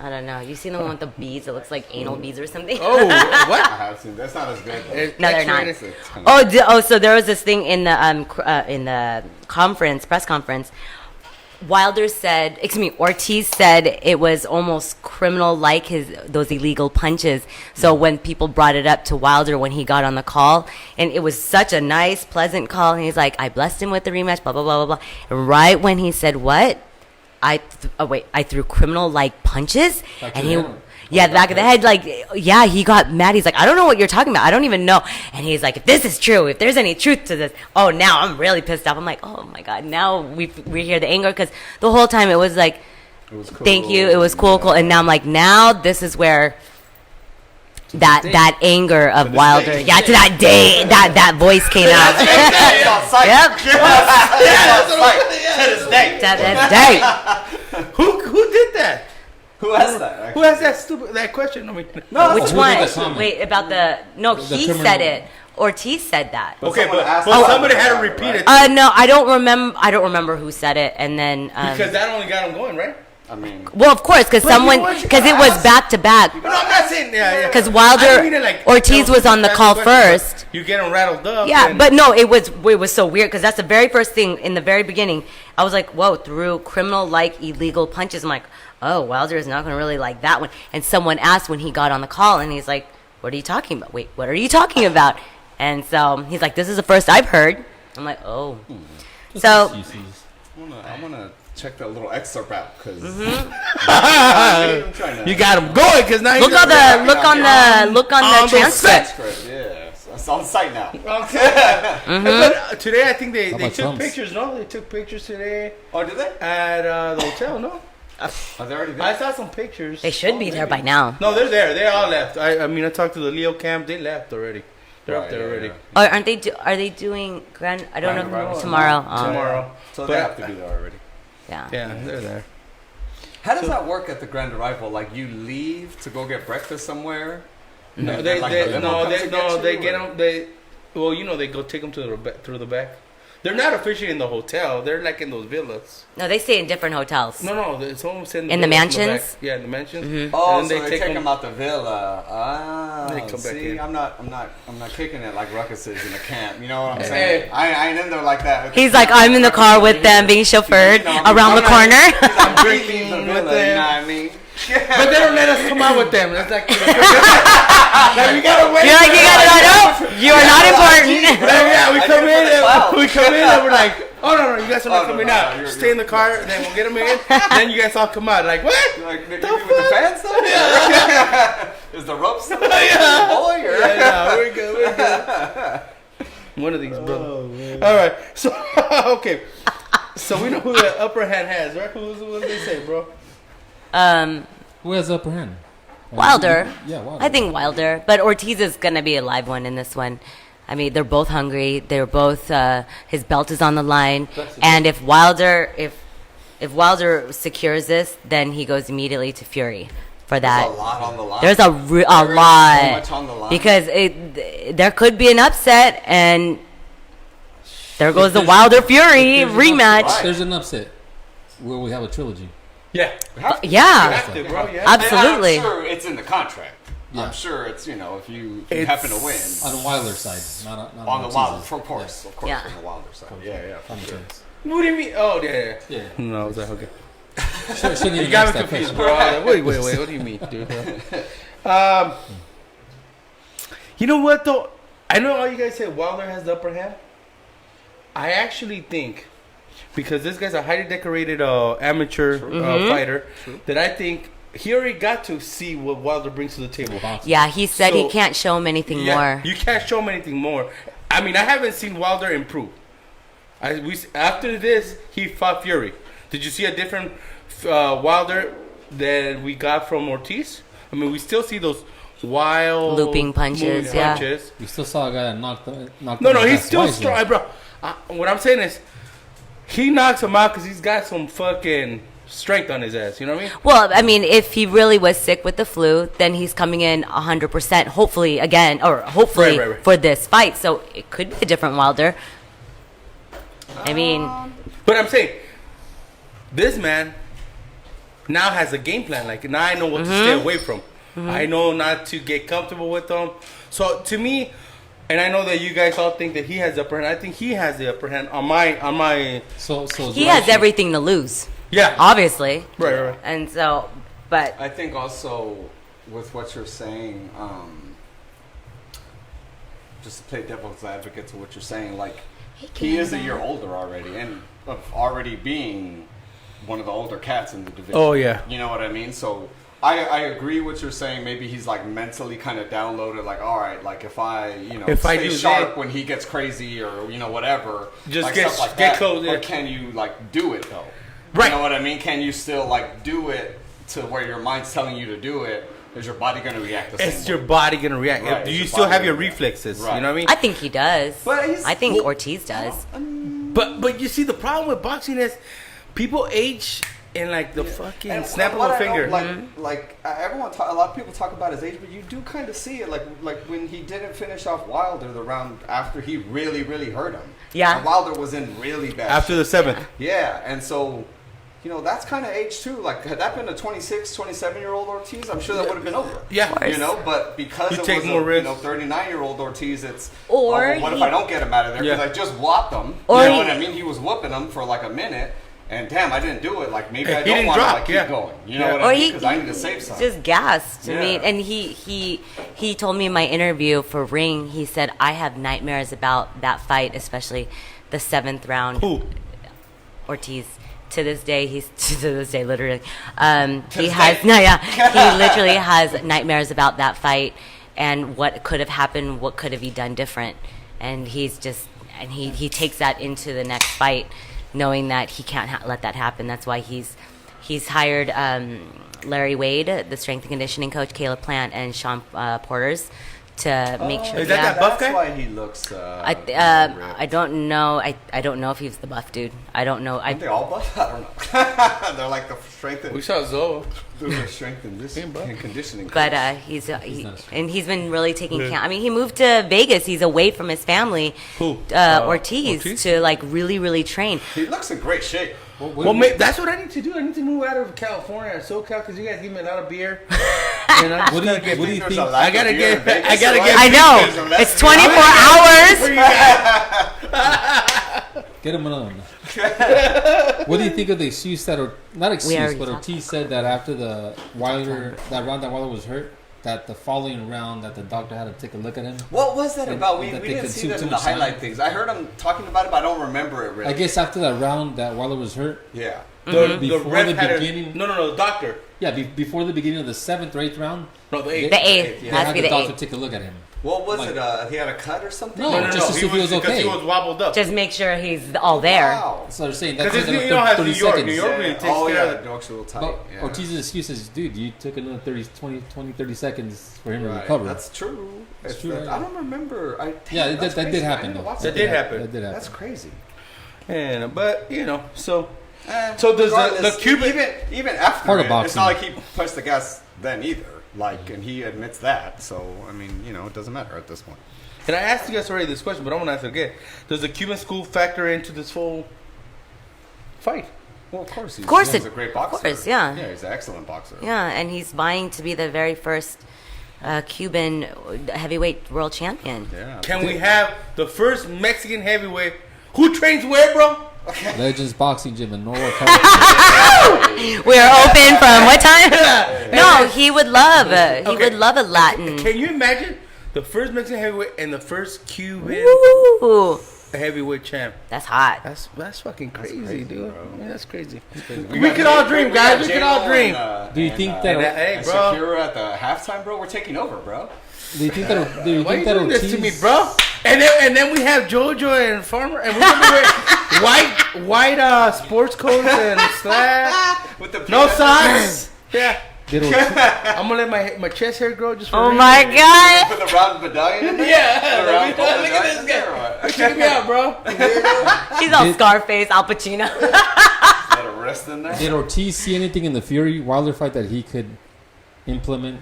I don't know. You seen the one with the beads? It looks like anal beads or something. Oh, what? I have seen. That's not as good. Though. It's No, they're not. X-rated. It's kind of- Oh, so there was this thing in the press conference. Wilder said, Ortiz said it was almost criminal-like those illegal punches. So when people brought it up to Wilder when he got on the call, and it was such a nice, pleasant call, and he's like, I blessed him with the rematch, blah blah blah blah blah. Right when he said what, I threw criminal-like punches, Back and to he. the head. Yeah, the back of the head, like, yeah, he got mad. He's like, I don't know what you're talking about. I don't even know. And he's like, if this is true, if there's any truth to this, oh, now I'm really pissed off. I'm like, oh my God, now we hear the anger, because the whole time it was like, It was cool. thank you, it was cool. And now I'm like, now this is where that anger of Wilder, day. yeah, to that day, that voice came out. It's on site. Yep. To this day. That day. Who did that? Who has that? Who has that question? I mean, No, Which Who one? made that comment? Wait, about no, The he criminal- said it. Ortiz said that. okay, someone asked but about somebody that, had to right? repeat it No, I don't remember who said it, and then because that only got him going, right? I mean, well, of course, because But you know someone, what, you because it gotta was ask- back to back. No, I'm not saying yeah. Because I Wilder, didn't mean it like- Ortiz was on the that's call question, but first. You get him rattled up. Yeah, and- but no, it was so weird because that's the very first thing in the very beginning. I was like, whoa, through criminal-like illegal punches. I'm like, oh, Wilder is not going to really like that one. And someone asked when he got on the call, and he's like, what are you talking about? Wait, what are you talking about? And so he's like, this is the first I've heard. I'm like, oh. So, I'm gonna check that little excerpt out because you got him going because now look you on the on the transcript. transcript. Yeah, so it's on site now. But today I think they about took Trump's? pictures. No, they took pictures today Oh, did they? at the hotel. No, Are they already there? I saw some pictures. They should be there by now. No, they're there. They all left. I mean, I talked to the Leo camp. They left already. They're up Right, there yeah, already. yeah. Or aren't they? Are they doing grand? I don't Grand know. Arrival. Tomorrow. Oh, Tomorrow. So But- they have to be there already. Yeah. Yeah, they're there. How does that work at the Grand Arrival? Like you leave to go get breakfast somewhere? No, And they, then, like, they the limo no, comes they to no, get they you, get or- them. Well, you know, they go take them to through the back. They're not officially in the hotel. They're like in those villas. No, they stay in different hotels. No, it's almost in the In the villas mansions? back. Yeah, in the mansions. Oh, And so then they take them out the villa. Ah, They come back see, in. I'm not kicking it like Ruckus is in a camp. You know what I'm Hey. saying? I ain't in there like that. He's like, I'm in the car with them, being chauffeured around the corner. I'm drinking drinking the with villa. them. You know what I mean? But they don't let us come out with them. It's like, like we gotta wait. You're like, you gotta know, you are not important. Yeah, we I come did it for the in. clout. We come in and we're like, oh no, you guys are not Oh, no, coming no, out. you're- Stay in the car. Then we'll get them in. Then you guys all come out. Like what? Like, nigga, The you with the fuck? fans though? Yeah. Is the rope still there? Yeah. Boy, or? Yeah, we're good. We're good. One of these, bro. All right. So okay. So we know who the upper hand has, right? What did they say, bro? Who has the upper hand? Wilder. Yeah, Wilder. I think Wilder, but Ortiz is gonna be a live one in this one. I mean, they're both hungry. They're both. His belt is on the line, and if Wilder secures this, then he goes immediately to Fury for that. There's a lot on the line. There's a There is lot so much on the line. because there could be an upset, and there goes the Wilder Fury rematch. Right. There's an upset where we have a trilogy. Yeah. Yeah, Have to, bro. Yeah. absolutely. And I'm sure it's in the contract. Yeah. I'm sure it's, if you It's- happen to win. On Wilder's side, not On the Ortiz's. Wilder, of course. Yeah. On the Wilder side. Yeah, for Common sure. sense. What do you mean? Oh, yeah. Yeah. No, I was like, okay. Shouldn't You even got ask me that confused, question. bro. I was like, wait. What do you mean, dude? You know what though? I know all you guys say Wilder has the upper hand, I actually think, because this guy's a highly decorated amateur fighter, that I think he already got to see what Wilder brings to the table. Yeah, he said he can't show him anything more. You can't show him anything more. I mean, I haven't seen Wilder improve. After this, he fought Fury. Did you see a different Wilder than we got from Ortiz? I mean, we still see those wild looping punches. Yeah. You still saw a guy that knocked No, he's still strong, bro. What I'm saying is, he knocks him out because he's got some fucking strength on his ass. You know what I mean? Well, I mean, if he really was sick with the flu, then he's coming in 100%. Hopefully for this fight. So it could be a different Wilder. I mean, but I'm saying, this man now has a game plan. Like, now I know what to stay away from. I know not to get comfortable with him. So to me, and I know that you guys all think that he has the upper hand. I think he has the upper hand on my. So he has everything to lose. Yeah, obviously. Right. And so, but I think also with what you're saying, just to play devil's advocate to what you're saying, like he is a year older already, and of already being one of the older cats in the division. Oh yeah, you know what I mean. So I agree what you're saying. Maybe he's like mentally kind of downloaded. Like, all right, like if I stay sharp when he gets crazy or whatever, just like get stuff like that. close. But can you like do it though? Right. You know what I mean? Can you still like do it to where your mind's telling you to do it? Is your body going to react the same way? Is your body going to react? Right. Do you still have your reflexes? Right. You know what I mean? I think he does. But I think Ortiz does. But you see, the problem with boxing is people age in like the fucking snap of a finger. Like everyone, a lot of people talk about his age, but you do kind of see it. Like when he didn't finish off Wilder the round after he really, really hurt him. Yeah. And Wilder was in really bad after the 7th. Yeah, and so, that's kind of age too. Like, had that been a 26, 27-year-old Ortiz, I'm sure that would have been over. Yeah. But because it take was more risk. 39-year-old Ortiz, it's, what if I don't get him out of there? Because I just whopped him. Or you know what I mean? He was whooping him for like a minute. And damn, I didn't do it. Like, maybe I don't want to keep going. You know what I mean? Because I need to save something. Just gassed. I mean, and he told me in my interview for Ring, he said, I have nightmares about that fight, especially the 7th round. Who? Ortiz. To this day, literally. He literally has nightmares about that fight and what could have happened, what could have he done different. And he takes that into the next fight, knowing that he can't let that happen. That's why he's hired Larry Wade, the strength and conditioning coach, Caleb Plant, and Sean Porters to make sure. Is that buff guy? That's why he looks. I don't know. I don't know if he's the buff dude. I don't know. Aren't they all buff? I don't know. They're like the strength. We saw Zoe. They're strength and conditioning. But he's been really taking care. I mean, he moved to Vegas. He's away from his family. Who? Ortiz to like really, really train. He looks in great shape. Well, that's what I need to do. I need to move out of California, SoCal, because you guys give me a lot of beer. And I what do you think? I gotta get. I know. It's 24 hours. Get him another one. What do you think of the excuse but Ortiz said that after that round that Wilder was hurt, that the following round that the doctor had to take a look at him. What was that about? We didn't see that in the highlight things. I heard him talking about it, but I don't remember it really. I guess after that round that Wilder was hurt. Yeah. Before the beginning. No, the doctor. Yeah, before the beginning of the 7th or 8th round. No, the 8th. The 8th. They had the doctor take a look at him. What was it? He had a cut or something? No, just to see if he was okay. Because he was wobbled up. Just make sure he's all there. Wow. So they're saying that's because New York. New York really takes care of New York's a little tight. But Ortiz's excuse is, dude, you took another 30 seconds for him to recover. That's true. It's true. I don't remember. That did happen, though. That did happen. That's crazy. And but so does the Cuban even after part of it, boxing. It's not like he pushed the gas then either. Like, and he admits that. So I mean, it doesn't matter at this point. And I asked you guys already this question, but I'm gonna ask it again. Does the Cuban school factor into this whole fight? Well, of course. He's a great boxer. Of course, yeah. Yeah, he's an excellent boxer. Yeah, and he's vying to be the very first Cuban heavyweight world champion. Yeah. Can we have the first Mexican heavyweight? Who trains where, bro? Legends Boxing Gym in Norwalk. We're open from what time? No, he would love. He would love a Latin. Can you imagine the first Mexican heavyweight and the first Cuban? Ooh. heavyweight champ. That's hot. That's fucking crazy, dude. bro. Yeah, that's crazy. We We could all dream, guys. We could all dream. Do you think that? Hey, And bro. Shakira at the halftime, bro? We're taking over, bro. Do you think that? Do you Why think you that doing this to me, Ortiz? bro? And then we have JoJo and Farmer, and we're gonna be wearing white sports coats and slack. With the No socks. Yeah. Did Ortiz, I'm gonna let my chest hair grow just for Oh real. my god. Put the round medallion in there? Yeah. The round Look gold at medallion this in there, or guy. what? Check me out, bro. He's all Scarface, Al Pacino. Let a wrist in there? did Ortiz see anything in the Fury Wilder fight that he could implement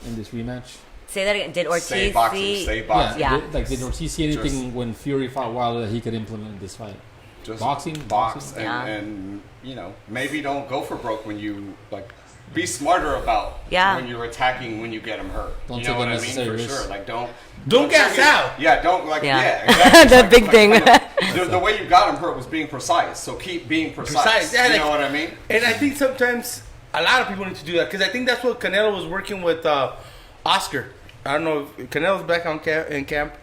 in this rematch? Say that again. Did Say Ortiz boxing, see? say boxing. Yeah. Did Ortiz see anything Just- when Fury fought Wilder that he could implement in this fight? Just Boxing? box, Boxing? Yeah. and you know, maybe don't go for broke when you like. Be smarter about Yeah. when you're attacking when you get them hurt. Don't You take know what I mean? unnecessary For risks. sure. Like don't gas out. Yeah, don't like Yeah. yeah. Exactly. It's The like- big like thing. kind of- the way you got him hurt was being precise. So keep being precise. Precise, yeah, you like- know what I mean? And I think sometimes a lot of people need to do that because I think that's what Canelo was working with Oscar. I don't know if Canelo's back on in camp.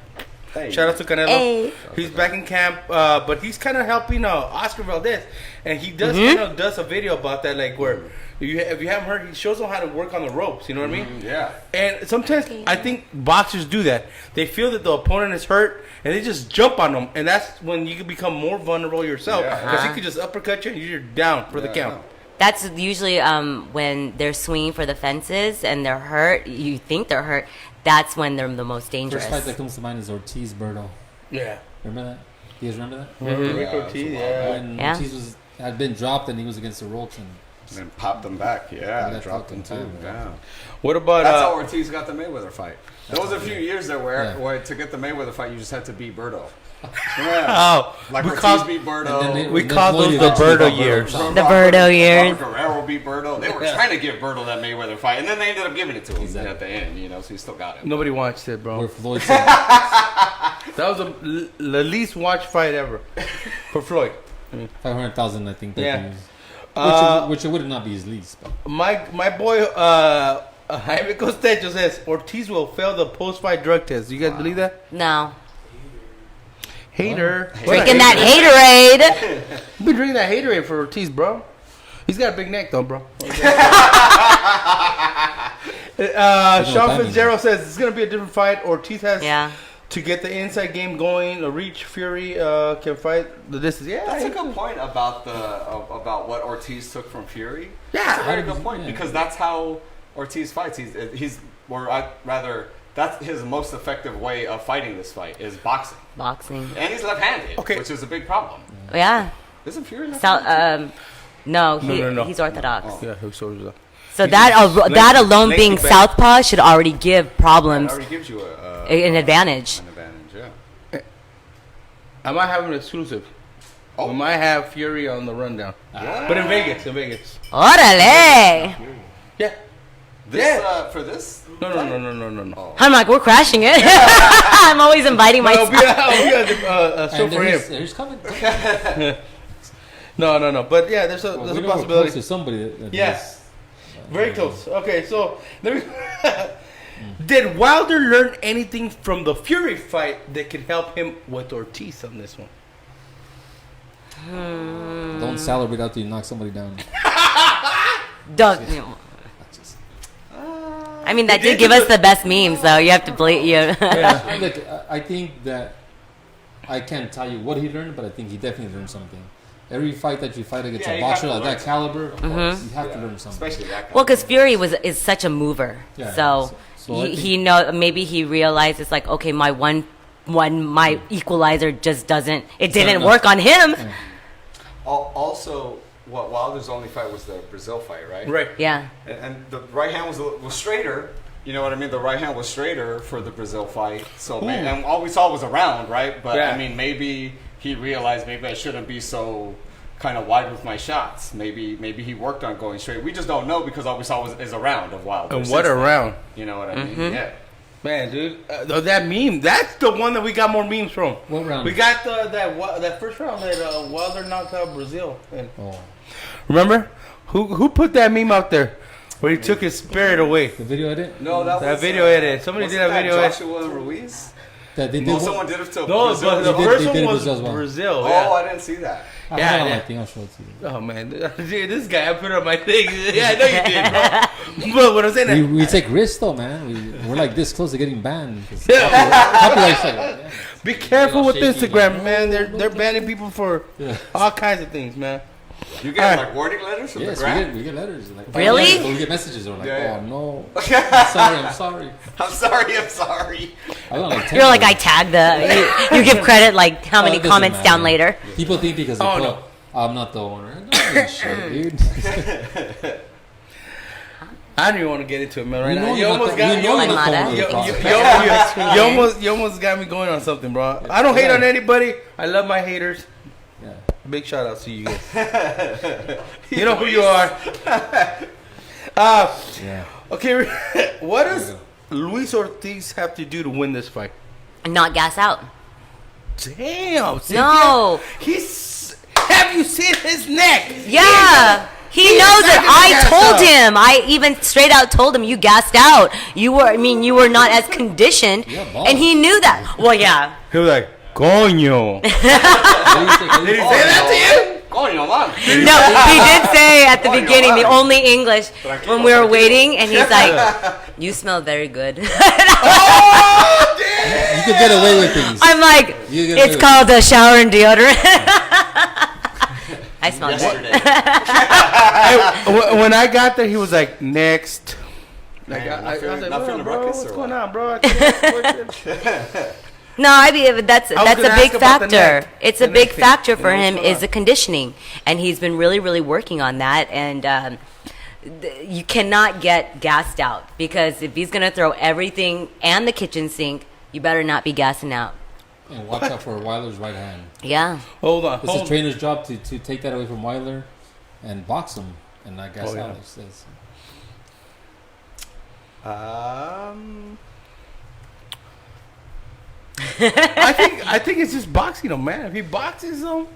Hey. Shout out to Canelo. Hey. He's back in camp, but he's kind of helping Oscar Valdez, and he does kind of does a video about that, like where if you haven't heard, he shows them how to work on the ropes. You know what I mean? Yeah. And sometimes I think boxers do that. They feel that the opponent is hurt, and they just jump on them, and that's when you can become more vulnerable yourself Yeah. because he could just uppercut you and you're down for the Yeah, count. no. That's usually when they're swinging for the fences and they're hurt. You think they're hurt. That's when they're the most dangerous. First fight that comes to mind is Ortiz Berto. Yeah. Remember that? You guys remember that? Rick Yeah, Ortiz, that's a yeah. When Yeah. Ortiz had been dropped and he was against the ropes and And then popped them back. Yeah, that dropped them fucking too. time, Yeah. What about That's how Ortiz got the Mayweather fight. There was a few years there Yeah. where to get the Mayweather fight, you just had to beat Berto. Yeah. Oh, Like we Ortiz call beat Berto. and then they- we then call Floyd those the eventually Berto got years. dropped. The Berto years. Robert Guerrero beat Berto. They were trying to give Berto that Mayweather fight, and then they ended up giving it to him Exactly. at the end. You know, so he still got it. Nobody watched it, bro. Where Floyd said, That was the least watched fight ever for Floyd. 500,000, I think. Yeah. Which it would not be his least. But My boy Jaime Costecho says Ortiz will fail the post-fight drug test. You guys believe that? No. Hater. Drinking that haterade. You've been drinking that haterade for Ortiz, bro. He's got a big neck, though, bro. that Sean means. Fitzgerald says it's going to be a different fight. Ortiz has Yeah. to get the inside game going. A reach Fury can fight the distance. Yeah, That's a good point about about what Ortiz took from Fury. Yeah. That's a very good point Yeah. because that's how Ortiz fights. He's or rather that's his most effective way of fighting this fight is boxing, Boxing. and he's left-handed, Okay. which is a big problem. Yeah. Isn't Fury So, left-handed? no, No. he's Orthodox. Yeah, who shows that? So that alone Lengthy being back. southpaw should already give It problems already gives you an advantage. An advantage, yeah. I might have an exclusive. Oh. We might have Fury on the rundown. Yeah. But in Vegas. Orale! Yeah. This for this. No. I'm like, we're crashing it. I'm always inviting I'll myself. be a show and for him. there's coming. No. But yeah, there's a Well, there's we a know we're close possibility. to somebody. That Yeah. is- Very close. Okay, so let me. Did Wilder learn anything from the Fury fight that could help him with Ortiz on this one? Don't celebrate after you knock somebody down. I mean, that did give us the best memes, though. You have to believe. Look, I think that I can't tell you what he learned, but I think he definitely learned something. Every fight that you fight against Yeah, a you have boxer to of learn that caliber, Of course. you have to Yeah. learn something. Especially that. Kind Well, of because thing. Fury is such a mover, Yeah. so So I he know maybe he realizes like, okay, my my equalizer just doesn't. It didn't enough. work on him. Also, what Wilder's only fight was the Brazil fight, right? Right. Yeah. And the right hand was straighter. You know what I mean? The right hand was straighter for the Brazil fight. So and all we saw was a round, right? But Yeah. I mean, maybe he realized maybe I shouldn't be so kind of wide with my shots. Maybe he worked on going straight. We just don't know because all we saw is a round of Wilder. And what a round. You know what I mean? Yeah. Man, dude, that meme, that's the one that we got more memes from. What round? We got that first round that Wilder knocked out Brazil. And Oh, remember? Who put that meme out there where he took his spirit away? the video edit? No, That video edit. Somebody did wasn't that video edit. Joshua Ruiz. That they Oh, did. someone did it to No, Brazil. but the They did- first they one did was Brazil as well. Brazil. Oh, Yeah. I didn't see that. I Yeah, have it on yeah. my thing. I'll show it to you. Oh man, dude, this guy I put it on my thing. Yeah, I know you did, bro. But what I'm saying, We take risks though, man. We're like this close to getting banned. Yeah. Copyright strike, yeah. be careful with Shaky, Instagram, like, man. They're banning people for Yeah. all kinds of things, man. You get like warning letters from Yes, the Grab? we get letters. Like, Really? We get messages. We're like, Yeah, oh no, I'm sorry. I'm sorry. I don't like. You're like, I tagged the. You give credit like how many it doesn't comments matter. down later. People think because Oh, they no. put, I'm not the owner. No, shit, dude. I don't even want to get into it, man. Right We now, know you you're not almost the- got we me. know you're not the Mara. owner of the You property. almost got me going on something, bro. I don't hate on anybody. I love my haters. Yeah. Big shout out to you guys. You know who you are. Yeah. Okay, what does Luis Ortiz have to do to win this fight? Not gas out. Damn. Cynthia. No. He's. Have you seen his neck? Yeah. He He knows is it. not gonna I gas told out. him. I even straight out told him you gassed out. You were not as conditioned. Yeah, balls. And he knew that. Well, yeah. He was like, Coño. Did he say that to you? Coño, man. No, he did say at the beginning the only English when we were waiting, and he's like, "You smell very good." Oh, damn. You could get away with things. I'm like, You get "It's away called a shower and deodorant." I smell good. Yesterday. Hey, when I got there, he was like, next. Like, Man, I was not like, feeling bro, ruckus what's or going what? on, bro? I can't ask questions. No, I mean that's I was a gonna big ask about the factor. neck. It's The a big neck thing. factor for You know, him what's going is the conditioning, and he's been really working on that. And you cannot get gassed out because if he's gonna throw everything and the kitchen sink, you better not be gassing out. And watch out for Weiler's right hand. Yeah. Hold on. It's the trainer's job to take that away from Weiler and box him and not gas Oh, yeah. out. He says. I think it's just boxing him, man. If he boxes him,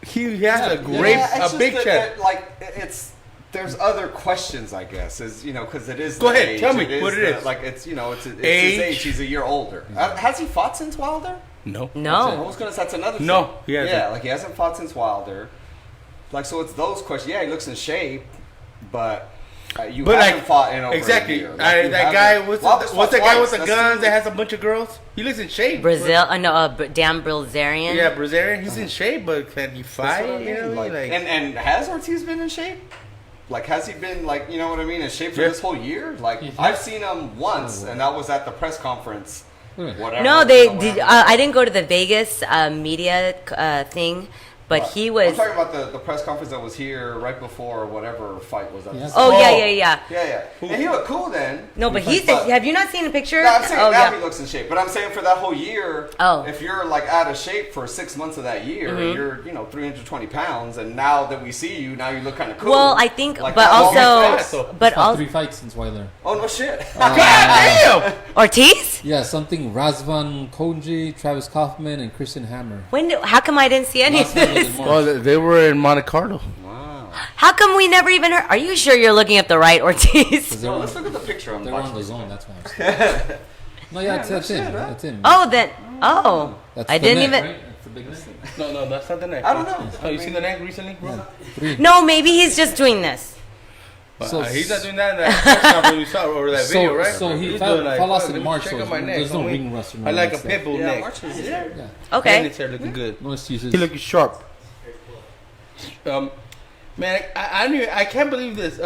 he has a great, it's a big just chest. like it's. There's other questions, I guess, is because it is. Go the ahead, age, tell me it what it the- is. Like it's it's his Age. age. He's a year older. Has he fought since Wilder? No. I No. was gonna. That's another. No, thing. he hasn't. Yeah, like he hasn't fought since Wilder. Like so, it's those questions. Yeah, he looks in shape, but you But haven't like, faught in over exactly. a year. Like, that you guy, haven't- what's Wilder's the fought guy with twice. the That's guns two. that has a bunch of girls? He looks in shape. Brazil, damn Brazilian. Yeah, Brazilian. He's in shape, but can he That's fight? what I You know mean. what I Like, mean? Like, and has Ortiz been in shape? Like, has he been like you know what I mean in shape for Yeah. this whole year? Like, Mhm. I've seen him once, and that was at the press conference. Wait. Whatever. No, they you know, did. whatever. I didn't go to the Vegas media thing, but he I'm was. talking about the press conference that was here right before whatever fight was at. Yes. the Oh Oh. yeah. yeah. And he looked cool then. No, but he's. But- Have you not seen a picture? No, I'm saying Oh now yeah. he looks in shape, but I'm saying for that whole year, Oh. if you're like out of shape for 6 months of that year, and you're 320 pounds, and now that we see you, now you look kind of cool. Well, I think, Like but that long also, face. but Fought also 3 fights since Weiler. Oh no shit! God damn! Ortiz. Yeah, something Razvan Konji, Travis Kaufman, and Christian Hammer. How come I didn't see any of Last night was this? in March. Oh, they were in Monte Carlo. Wow. How come we never even heard? Are you sure you're looking up the right Ortiz? 'Cause Well, they're, let's look at the picture on they're the on the zone, that's why I'm saying. No, yeah, that's him. That's him. Oh, then. Oh, That's I the didn't neck, even. right? That's the big neck. No, that's not the neck. I don't know. Oh, you seen the neck recently, bro? 3. No, maybe he's just doing this. So- He's not doing that in that press conference we saw over that video, right? So he He's fell doing like, off "Fuck, in let me March, check so out my neck, there's no homie. ring rust or I like a nothing. pit bull Yeah, neck. March was here. Yeah, And Okay. his hair looking good. no excuses. He looking sharp. Man, I can't believe this.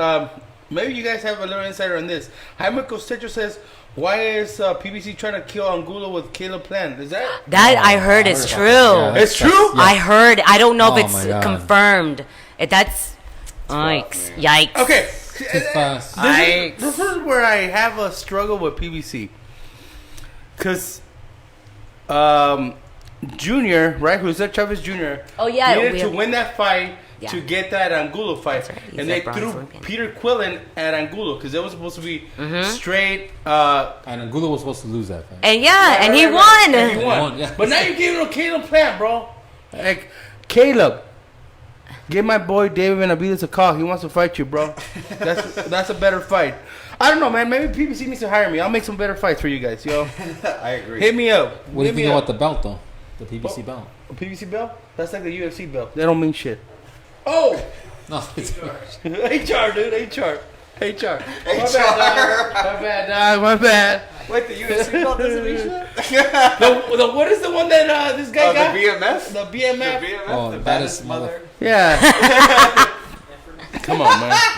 Maybe you guys have a little insider on this. Jaime Costecho says, "Why is PBC trying to kill Angulo with Caleb Plant?" Is that? That I heard is about true. that. Yeah, It's true? I heard. I don't know Oh if it's my God. confirmed. That's yikes. Yikes. Okay. Too fast. This is where I have a struggle with PBC. Because Junior, right? Who's that? Chavez Jr. Oh, yeah, needed we to have- win that fight Yeah. to get that Angulo fight. That's right. He's And a they bronze threw Olympian. Peter Quillen at Angulo because it was supposed to be straight. And Angulo was supposed to lose that fight. And and he And won. he won. won, yeah. But now you're giving him Caleb Plant, bro. Like, Caleb, give my boy David Benavidez a call. He wants to fight you, bro. That's a better fight. I don't know, man. Maybe PBC needs to hire me. I'll make some better fights for you guys, yo. I agree. Hit me up. What do you Hit me think up. about the belt though? The PBC belt. A PBC belt? That's like the UFC belt. They don't mean shit. Oh! No, it's HR, dude. HR. My HR. bad, dog. My bad. Wait, the UFC belt doesn't mean shit? What is the one that this guy got? The BMF? The BMF. The BMF? Oh, the the baddest baddest mother. Yeah.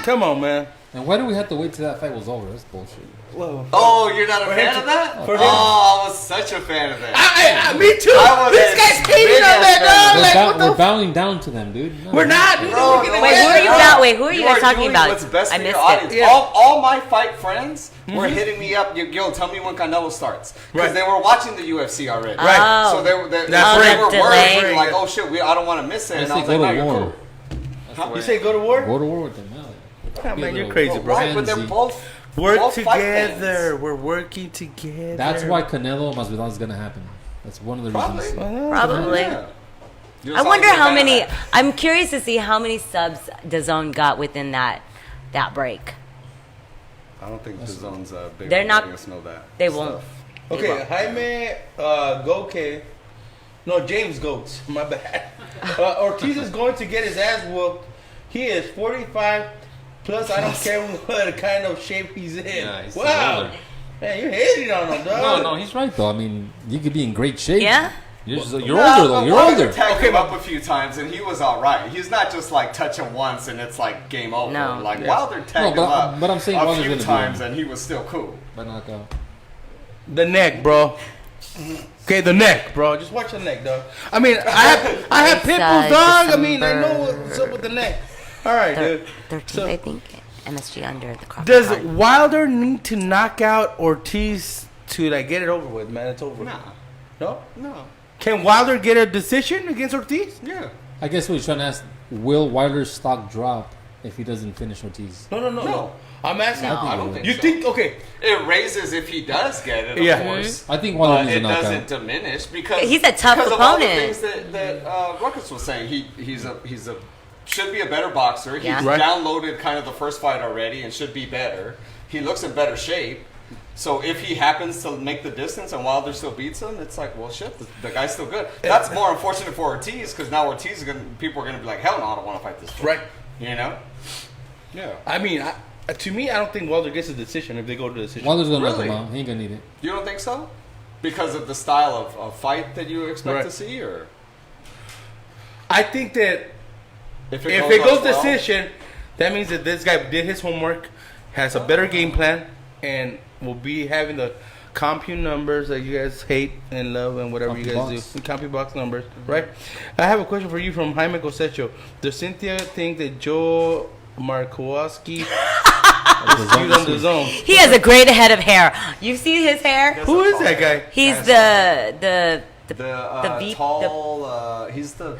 Come on, man. And why do we have to wait till that fight was over? That's bullshit. Whoa. Oh, you're not a fan of that? For him. Oh, I was such a fan of that. Me too. I was This a guy's hating big on that, ass dog. We're, Like, bow- what the we're bowing down to them, dude. No. We're not. Dude. Bro, We're gonna no, get Wait, who are you that. about? Wait, who are you guys are talking doing about? What's best I for your missed audience. it. Yeah. All my fight friends were hitting me up. Yo, tell me when Canelo starts, because Right. they were watching the UFC already. Right. Oh. So they were That's they right. were Delay. worried, like, oh shit, I don't want to miss it. I And I say was go like, to no, war. you're cool. Huh? You say go to war? Go to war with them. No. Oh, man, you're Go crazy, to bro. Right, but they're Frenzy. both Work both fight together. fans. We're working together. That's why Canelo Masvidal is gonna happen. That's one of the Probably. reasons. Probably. Yeah. You're I just wonder always a how fan of many. that. I'm curious to see how many subs DAZN got within that break. I don't think the zone's big. They're not- Letting us know that. They won't. Okay, Jaime Goke. No, James Goats. My bad. Ortiz is going to get his ass whooped. He is 45 plus. I don't care what kind of shape he's in. Yeah, he's wow. older. Man, you're hating on him, dog. No, he's right though. I mean, you could be in great shape. Yeah. You're older No, though. but You're Wilder older. tagged Okay, him but- up a few times, and he was all right. He's not just like touch him once and it's like game over. No. Like Yeah. Wilder tagged No, him up but I'm saying a Wilder's few gonna be times, on. and he was still cool. By knockout. The neck, bro. Okay, the neck, bro. Just watch the neck, dog. I mean, I have pit bulls, dog. I mean, I know what's up with the neck. All right, dude. 13th, So- I think. MSG under the Crawford Does card. Wilder need to knock out Ortiz to like get it over with, man? It's over. Nah, No? no, Can Wilder get a decision against Ortiz? yeah. I guess what he's trying to ask: will Wilder's stock drop if he doesn't finish Ortiz? No. I'm asking. No, I don't think You so. think? Okay. It raises if he does get it, of Yeah. course. I think Wilder But needs a it knockout. doesn't diminish because He's a tough because of all the opponent. things that Ruckus was saying. He's a should be a better boxer. He's Yeah. Right. downloaded kind of the first fight already and should be better. He looks in better shape. So if he happens to make the distance and Wilder still beats him, it's like, well, shit, the guy's still good. That's more unfortunate for Ortiz because now Ortiz is people are gonna be like, hell no, I don't want to fight this. Dude. Right. You know? Yeah. I mean, to me, I don't think Wilder gets a decision if they go to the decision. Wilder's gonna knock Really? him out. He ain't gonna need it. You don't think so? Because of the style of fight that you expect Right. to see, or I think that if if it goes well? decision, that means that this guy did his homework, has a better game plan, and will be having the CompuBox numbers that you guys hate and love and whatever you guys CompuBox. do. CompuBox numbers, right? I have a question for you from Jaime Cosecho. Does Cynthia think that Joe Markowski is cute on the zone? He has a great head of hair. You see his hair? Who is that guy? He's the the V- tall. He's the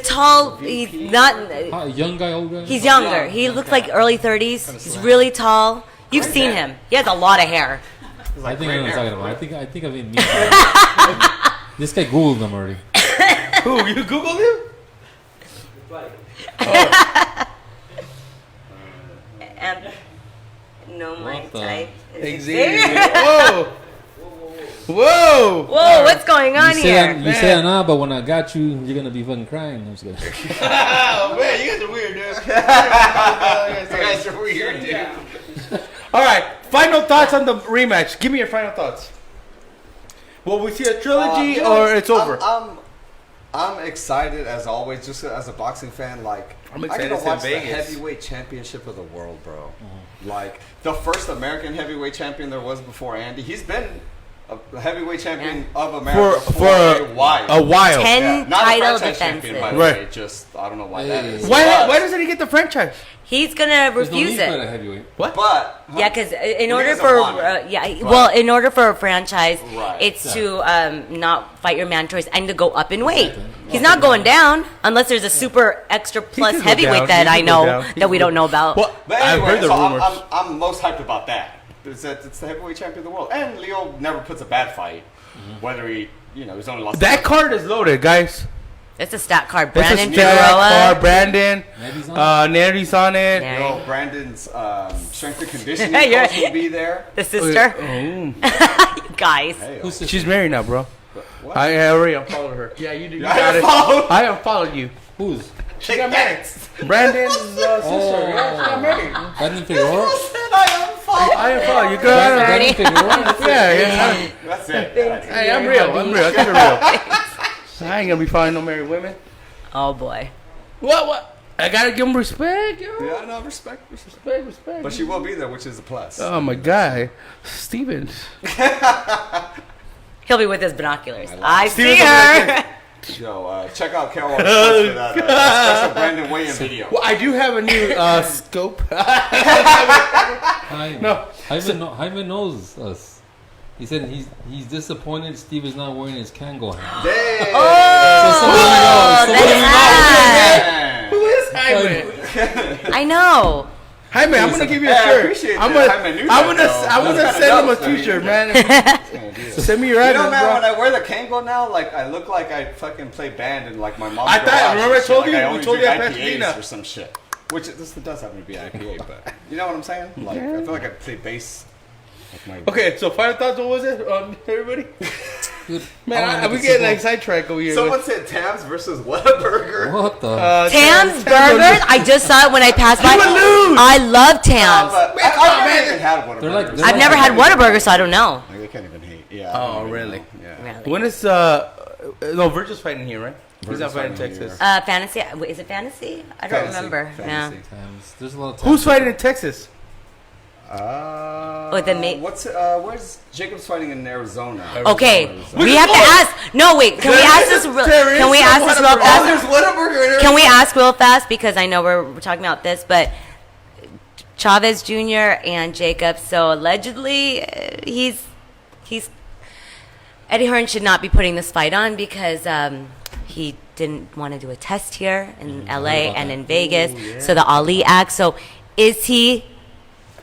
tall. VP. He's not. Young guy, old guy. He's younger. Yeah, He young looks guy. like early 30s. Kinda He's slim. really tall. You've Great seen hair. him. He has a lot of hair. I think I know what great you're talking hair. about. I think I've been meeting. This guy googled him already. Who? You Googled him? And no, my What the- type. Xavier. Whoa. Whoa. Whoa, what's going on You say here? that, you say that now, but when I got you, you're gonna be fucking crying. I'm just kidding. Oh, man, you guys are weird, dude. You guys are weird, dude. All right, final thoughts on the rematch. Give me your final thoughts. Will we see a trilogy You know, or it's over? I'm excited as always, just as a boxing fan. Like I'm I excited get it's to in watch the Vegas. heavyweight championship of the world, bro. Like the first American heavyweight champion there was before Andy. He's been a heavyweight champion of America for a while. A while. 10 Yeah, not a title franchise champion, by defenses. the Right. way. Just I don't know why that is. Why But- doesn't he get the franchise? He's gonna There's no refuse need for it. a heavyweight. What? But Yeah, because in He order doesn't for want it. yeah, But- well, in order for a franchise, Right. it's to not fight your man choice and to go up in weight. He's not going down unless there's a super extra plus could go heavyweight down. that He I could go know down. He that could we go- don't know about. Well, But I've anyway, heard the so rumors. I'm most hyped about that. Is that it's the heavyweight champion of the world, and Leo never puts a bad fight, whether he's only lost. That card is loaded, guys. It's a stat card. It's a Brandon stat Figueroa. card. Brandon. Nery's on Nery's on it. Neri. Yo, Brandon's strength and conditioning You're- coach will be there. The sister. Oh. Guys. Hey, Who's the She's married now, bro. what? I already unfollowed her. Yeah, you do. You I got it. unfollowed? I unfollowed you. Who's? She got married. Brandon's sister. Oh. Yeah, she got married. Brandon Figueroa? I unfollowed you. Good. Brandon Figueroa? Yeah. That's it. Hey, I'm real. I keep it real. I ain't gonna be following no married women. Oh boy. What? I gotta give them respect, yo. Yeah, no, respect. Respect. But she will be there, which is a plus. Oh my God, Steven. He'll be with his binoculars. I I like see Steven's her. Yo, check out Carol for that special Brandon Williams video. Well, I do have a new scope. No. Hyman knows us. He said he's disappointed Steve is not wearing his Kango hat. Damn. Oh, So what do we that's Who is Hyman? I know. Hyman, I'm gonna give you a Hey, I shirt. appreciate I'm that. gonna, Hyman knew I'm that, gonna, though. I'm gonna That's send him a kinda dope, T-shirt, I man. mean, Send me your You address, know, man, bro. when I wear the Kango now, like I look like I fucking play band in like my mom's I thought- garage remember I and shit. told Like, you? I We only told drink you at IPAs Pasadena. or some shit. Which this does happen to be IPA, but you know what I'm saying? Like I feel like I play bass. Like my Okay, so final thoughts. What was it, everybody? Dude, Man, we get like sidetracked over here. Someone said Tams versus Whataburger. What the? Tam's Burgers. I just saw it when I passed by. would lose. I love Tam's. But Man, I've man. never even had Whataburger. They're like- they're I've never had Whataburger, so I don't know. Like, they can't even hate. Yeah. Oh, I don't even really? know. Yeah. Really. When is no Virgil's fighting here, right? He's Virgil's not fighting in fighting Texas. here. Fantasy. Wait, is it fantasy? I don't Fantasy, remember. fantasy. There's a lot of Who's fighting in Texas? Where's Jacob's fighting in Arizona? Yeah. Okay, we have to ask. No, wait. Can we ask this? Can we ask this real Oh, fast? there's Whataburger in Arizona. Can we ask real fast because I know we're talking about this, but Chavez Jr. and Jacob. So allegedly, he's Eddie Hearn should not be putting this fight on because he didn't want to do a test here in LA and in Vegas. So the Ali Act. So is he?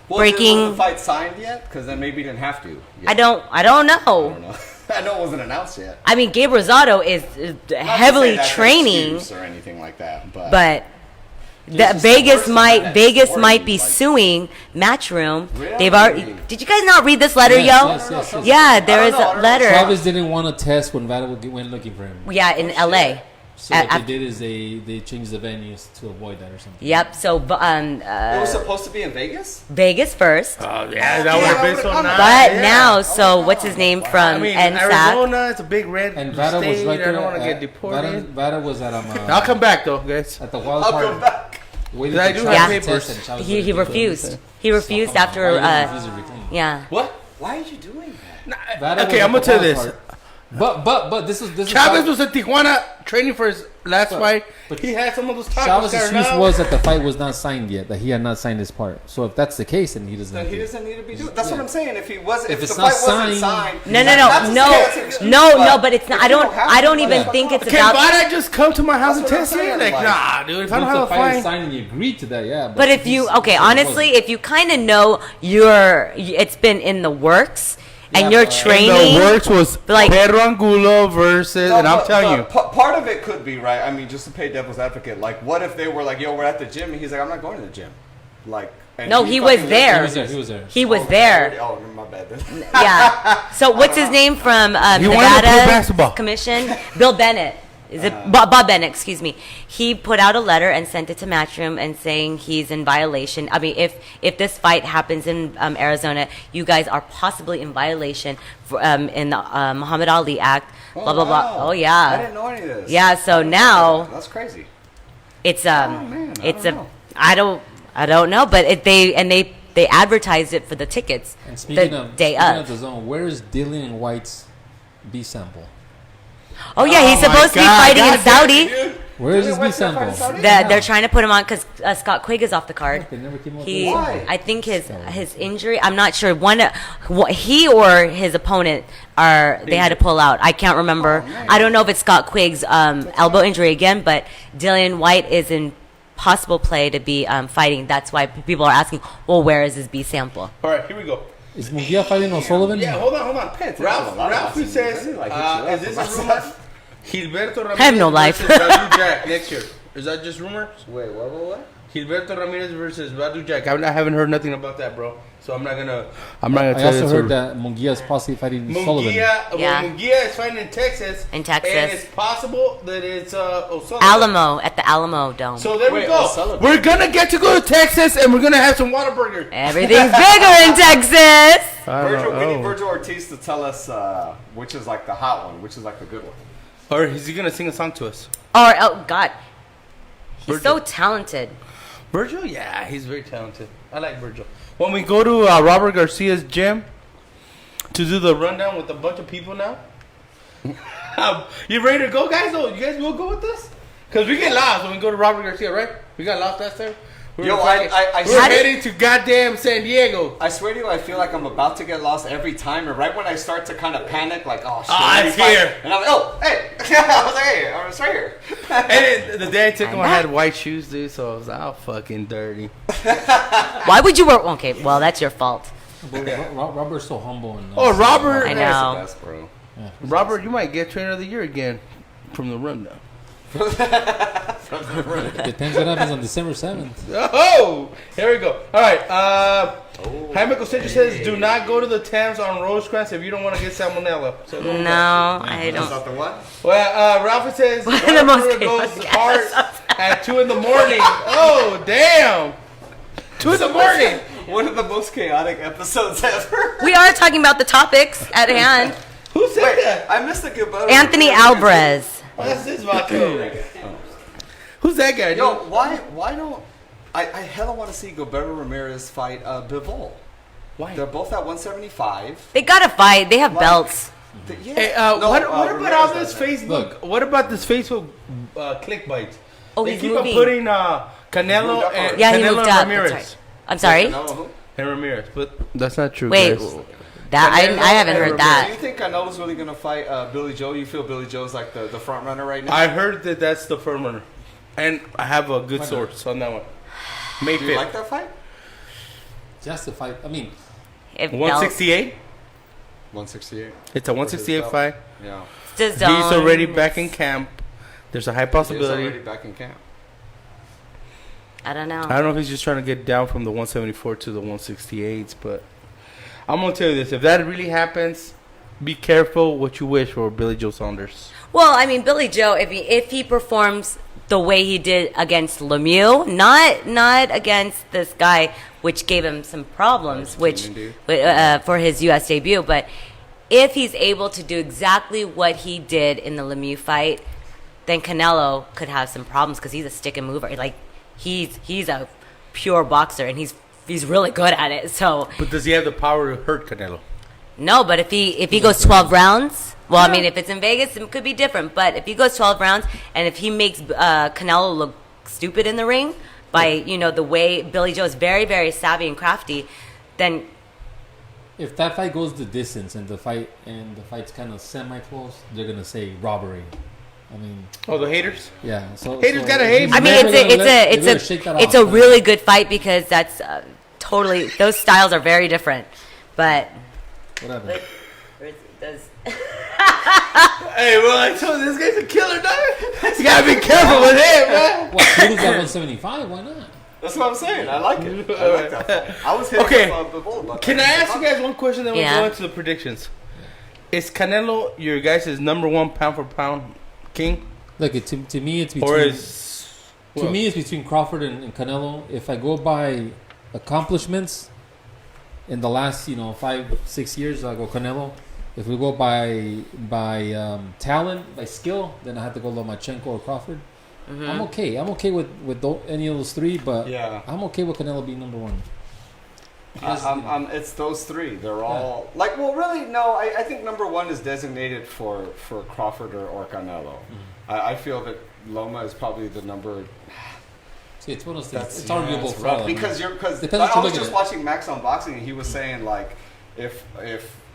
Breaking- Was the fight signed yet? Because then maybe he didn't have to. Yet. I don't know. I don't know. I know it wasn't announced yet. I mean, Gabe Rosado is Not to heavily say that's an training, excuse or anything like that, but Just Vegas some might person Vegas that's might be worried, like- suing Matchroom. Really? They've already. Did you guys not read this letter, Yes, yo? yes. Yeah, there I is don't know, I a don't know. letter. Travis didn't want to test when Vada went looking for him. Yeah, in LA. So what At- they did is they changed the venues to avoid that or something. Yep. So it was supposed to be in Vegas. Vegas first, Oh yeah, that would have been so nice. but yeah. now, so what's his name I from mean, NSAC? Arizona, it's a big red And Vada state. was right there. I don't want to at- get deported. Vada was at I'll come back though, guys. at the wild I'll card. come back. Waiting I for do Travis have to papers. test and Travis He didn't refused. do He it. refused So, after. why you refuse to retain? Yeah. What? Why are you doing that? Vada Okay, was I'm at gonna the tell wild this. card. But this is Chavez was in Tijuana training for his last fight. but He had some of those tacos. Chavez's there excuse now. was that the fight was not signed yet, that he had not signed his part. So if that's the case, then he doesn't. Then have he to. doesn't need to be doing. That's what I'm saying. If he was, if it's the not fight wasn't signed- signed, No, not to no, say that's an excuse, no, but it's not. if I you don't. have I don't to, even fuck think off. it's Can about. Vada just come to my house and That's test what I'm it? saying, Like, like- nah, dude. If I don't Once have the a fight is fight, signed and you agree to that, yeah. But if you honestly, if you kind of know it's been in the works and Yeah, you're but- training, the works was like- Pedro Angulo versus, No, and I'm but- telling you, but part of it could be right. I mean, just to play devil's advocate, like, what if they were like, "Yo, we're at the gym," and he's like, "I'm not going to the gym," like. And No, he was fucking there. he was there. He was there. he was Oh, there. Oh, my bad. Then. Yeah. So what's his name from He wanted to play Nevada basketball. Commission? Bill Bennett. Is it Bob Bennett? Excuse me. He put out a letter and sent it to Matchroom and saying he's in violation. I mean, if this fight happens in Arizona, you guys are possibly in violation for, in the Muhammad Ali Act. Blah blah blah. wow. Oh I yeah. didn't know any of this. Yeah. So now That's crazy. it's man, I it's don't a know. I don't know, but they advertised it for the tickets And speaking the of day speaking of. of the zone, where is Dillian White's B sample? Oh yeah, he's Oh, my supposed to be God, fighting in God Saudi. Dude, Where is his B What's that sample? fight in Saudi? They're trying to put him on because Scott Quigg is off the card. They never came up He, with Why? I think his injury. I'm not sure. He or his opponent they had to pull out. I can't remember. man. I don't know if it's Scott Quigg's elbow injury again, but Dillian White is in possible play to be fighting. That's why people are asking, well, where is his B sample? all right, here we go. Is Munguia fighting O'Sullivan? Yeah, hold on. Pay attention to Ralph a lot of Ralphie boxing says, movies. I didn't like hit you up is this about a rumor? stuff. Gilberto Ramirez I have no life. versus Radu Jack next year. Is that just rumors? Wait, what? Gilberto Ramirez versus Radu Jack. I haven't heard nothing about that, bro. So I'm not gonna I tell you. also heard that Munguia is possibly fighting Sullivan. Yeah. Munguia is fighting in Texas. In Texas. And it's possible that it's O'Sullivan. Alamo at the Alamo Dome. So there we Wait, go. O'Sullivan. We're gonna get to go to Texas and we're gonna have some Whataburger. Everything's bigger in Texas. We need Virgil Ortiz to tell us which is like the hot one, which is like the good one. Or is he gonna sing a song to us? Or oh God, he's Virgil. so talented. Virgil? Yeah, he's very talented. I like Virgil. When we go to Robert Garcia's gym to do the rundown with a bunch of people now, you ready to go, guys? Oh, you guys will go with us? Because we get lost when we go to Robert Garcia, right? We got lost last time. Yo, we're heading to goddamn San Diego. I swear to you, I feel like I'm about to get lost every time, and right when I start to kind of panic, like, oh shit, it's here. and I'm like, oh, hey, I was like, hey, I was right here. And the day I took him, I had white shoes, dude, so I was all fucking dirty. Why would you wear? Okay, well that's your fault. Robert's so humble. And, Oh, Robert. I know. That's the best, bro. Yeah. Robert, you might get trainer of the year again from the rundown. Depends what happens on December 7th. Oh, here we go. All right. Jaime Costeño says, do not go to the Thames on Rosecrans if you don't want to get salmonella. So don't No, go. I That's don't. not the one? Well, Ralph says, One of the most Whataburger goes chaotic hard at 2 in the morning. Oh, damn. 2 in the morning. One of the most chaotic episodes ever. We are talking about the topics at hand. Who said Wait, that? I missed the good better. Anthony Alvarez. Oh, that's this vodka. Who's that guy? Yo, dude? why don't I hella want to see Gilberto Ramirez fight Bivol. Why? They're both at 175. They gotta fight. They have belts. Yeah. Hey, No, what about Ramirez all this doesn't. Facebook? Look. What about this Facebook clickbait? Oh, They he's keep on moving. putting He moved Canelo up and already. Yeah, he Canelo moved and up. Ramirez. That's right. I'm sorry. Canelo, who? And Ramirez, but that's not true. Wait, guys. that Canelo I haven't and heard Do that. you think Canelo's really gonna fight Billy Joe? You feel Billy Joe's like the front runner right now? I heard that that's the firm runner, and I have a good Why not? source on that one. May Do you 5th. like that fight? Just to fight. I mean, If 168. 168. It's a 168 belt. fight. Yeah. belts, He's already back in camp. There's a high He's possibility. already back in camp. I don't know. I don't know if he's just trying to get down from the 174 to the 168s, but I'm gonna tell you this: if that really happens, be careful what you wish for Billy Joe Saunders. Well, I mean, Billy Joe, if he performs the way he did against Lemieux, not against this guy, which gave him some problems, which for his U.S. debut, but if he's able to do exactly what he did in the Lemieux fight, then Canelo could have some problems because he's a stick and mover. Like he's a pure boxer and he's really good at it. So But does he have the power to hurt Canelo? no, but if he goes 12 rounds, well, I mean, if it's in Vegas, it could be different. But if he goes 12 rounds, and if he makes Canelo look stupid in the ring by the way Billy Joe is very, very savvy and crafty, then if that fight goes the distance and the fight's kind of semi-close, they're gonna say robbery. I mean, Oh, the haters. yeah. So Haters gotta hate. I mean, it's a really good fight because that's totally those styles are very different. But whatever. Hey, well, I told you, this guy's a killer, dog. You gotta be careful with him, man. What? He was at 175. Why not? That's what I'm saying. I like it. I like that fight. I was hitting Okay. up the ball about Can I that. ask you guys one question? Then we'll Yeah. go into the predictions. Is Canelo your guys' number one pound for pound king, Look, to me, it's between. or is me, it's between Crawford and Canelo. If I go by accomplishments in the last 5-6 years, I go Canelo. If we go by talent, by skill, then I have to go Lomachenko or Crawford. Mm-hmm. I'm okay. I'm okay with any of those three, but Yeah. I'm okay with Canelo being number one. Because- It's those three. They're all like. Well, really, no. I think number one is designated for Crawford or Canelo. I feel that Loma is probably the number. See, it's one of those things. That's It's arguable it's for rough all of them. because Depends I what you're was looking just at. watching Max on Boxing and he was saying like if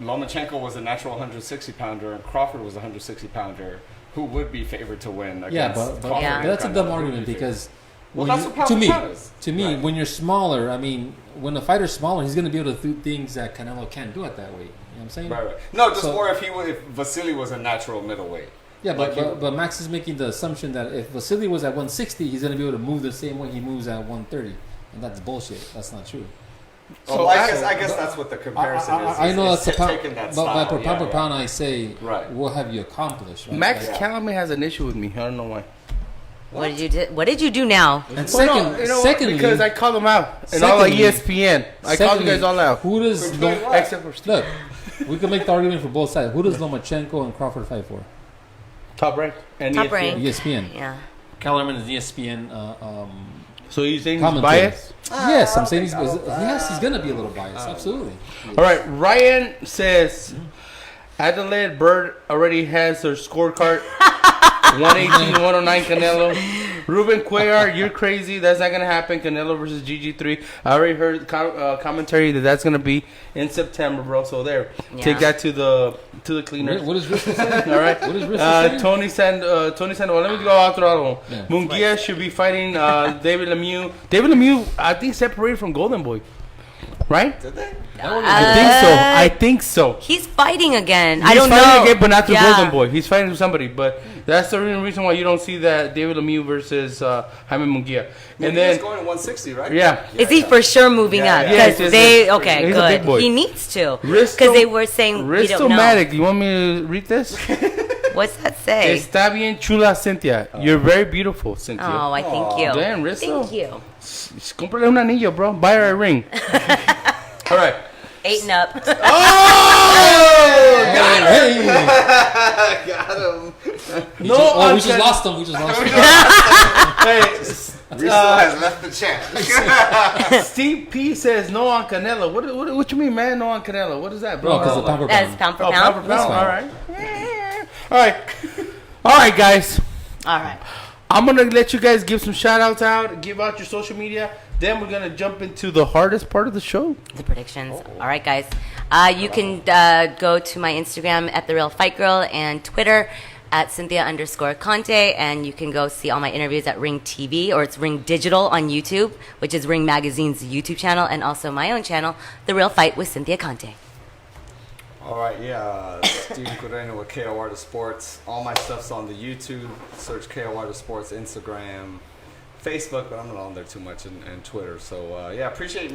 Lomachenko was a natural 160 pounder and Crawford was a 160 pounder, who would be favored to win? Yeah, Against but Crawford Yeah. and that's a dumb Canelo? Who would argument be favored? because Well, when that's you- what pound to for me, pound is. Right. when you're smaller, I mean, when a fighter's smaller, he's going to be able to do things that Canelo can't do at that weight. You know what I'm saying? Right. No, just So- more if Vasily was a natural middleweight. Yeah, Like but Max is making the assumption that if Vasily was at 160, he's going to be able to move the same way he moves at 130. And that's bullshit. That's not true. So I guess that's what the comparison is. I know it's that's a pound, taking that but style. per pound per pound, I say, Right. what have you accomplished? Right? Max Like, Callamy has an issue with me. I don't know why. What did you do now? and Well, no, you know what? secondly, Because I called them out and all like Secondly- ESPN. I called you guys all out. Who does For doing what? Except for Steve. look? We can make the argument for both sides. Who does Lomachenko and Crawford fight for? Top rank. And Top ESPN. rank. ESPN. Yeah. Kellerman is ESPN. So you think he's Commentator. biased? Yes, I'm saying he's gonna be a little biased. Absolutely. All right. Ryan says Adelaide Bird already has their scorecard. 118, 109 Canelo. Ruben Cuellar, you're crazy. That's not gonna happen. Canelo versus GG3. I already heard commentary that's gonna be in September, bro. So there, take that to the cleaners. What does Risco say? All right. What does Risco say? Tony Sandoval. Let me go out through all of them. Yeah. Munguia should be fighting David Lemieux. David Lemieux, I think, separated from Golden Boy. Right? Did they? I think so. He's fighting again. He's I don't fighting know. again, but not through Yeah. Golden Boy. He's fighting somebody, but that's the reason why you don't see that David Lemieux versus Jaime Munguia. And And then, he's going to 160, right? yeah. Is he for sure moving Yeah, up? yeah. Because Yes, they yes. okay, He's a big good. boy. He needs to. Risto- Because they were saying we don't know. Ristomatic. You want me to read this? What's that say? Está bien chula, Cynthia. You're very beautiful, Cynthia. Oh, I thank you. Damn, Risto. Thank you. Cómprale un anillo, bro. Buy her a ring. All right. 8 and up. Oh! Hey, Got him. we just lost him. We just lost him. Hey, Risto has left the chat. Steve P says no on Canelo. What you mean, man? No on Canelo. What is that, bro? No, because the pound per That's pound. pound for Oh, pound for pound. pound. fine. All right. All right, guys. All right. I'm gonna let you guys give some shout outs out, give out your social media. Then we're gonna jump into the hardest part of the show. The predictions. All right, guys. You can go to my Instagram at The Real Fight Girl and Twitter at Cynthia_Conte. And you can go see all my interviews at Ring TV, or it's Ring Digital on YouTube, which is Ring Magazine's YouTube channel, and also my own channel, The Real Fight with Cynthia Conte. All right, yeah. Steve Cureño with KO Artist Sports. All my stuff's on the YouTube. Search KO Artist Sports, Instagram, Facebook, but I'm not on there too much, and Twitter. So yeah, appreciate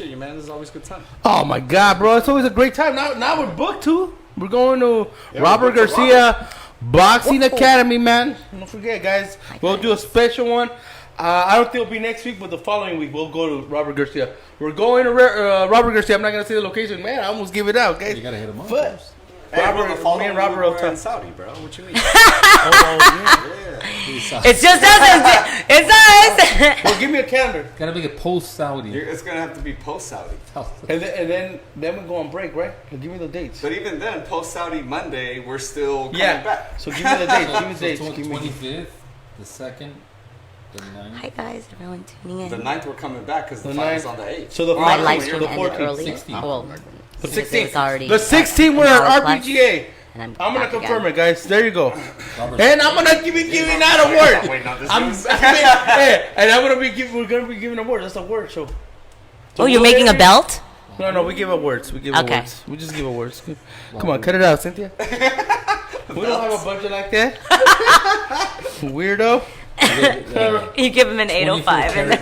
you, man. This is always a good time. Oh my God, bro! It's always a great time. Now we're booked too. We're going to Yeah, Robert we're booked to Garcia Boxing Academy, man. Don't forget, guys. We'll do a special one. I don't think it'll be next week, but the following week we'll go to Robert Garcia. We're going to Robert Garcia. I'm not gonna say the location, man. I almost give it out, guys. You gotta hit him up. But first. Robert, me and Robert will in talk. Saudi, bro. What you mean? Oh, Yeah. It's just us. It's us. yeah. Well, give me a calendar, Gotta make it post Saudi. It's gonna have to be post Saudi. and then we go on break, right? Well, give me the dates. But even then, post Saudi Monday, we're still coming Yeah. back. So give me the dates. Give me the dates. So Give me. 25th, the 2nd, the 9th. Hi, guys. Everyone tuning in. The 9th, we're coming back because the The fight is 9th. on the 8th. So the My following live week, stream the ended 14th. early. 16th. Well, The it was 16th. already The 16th, we're an hour at plus, RPGA. and I'm gonna back confirm again. it, guys. There you go. Robert. And I'm gonna be giving out awards. Wait, no, this I'm, is- hey, and I'm gonna be giving. We're gonna be giving awards. That's a word show. Oh, you're making a belt? No, we give awards. We give Okay. awards. We just give awards. Come on, cut it out, Cynthia. We don't have a budget like that. Weirdo. You give him an 805. And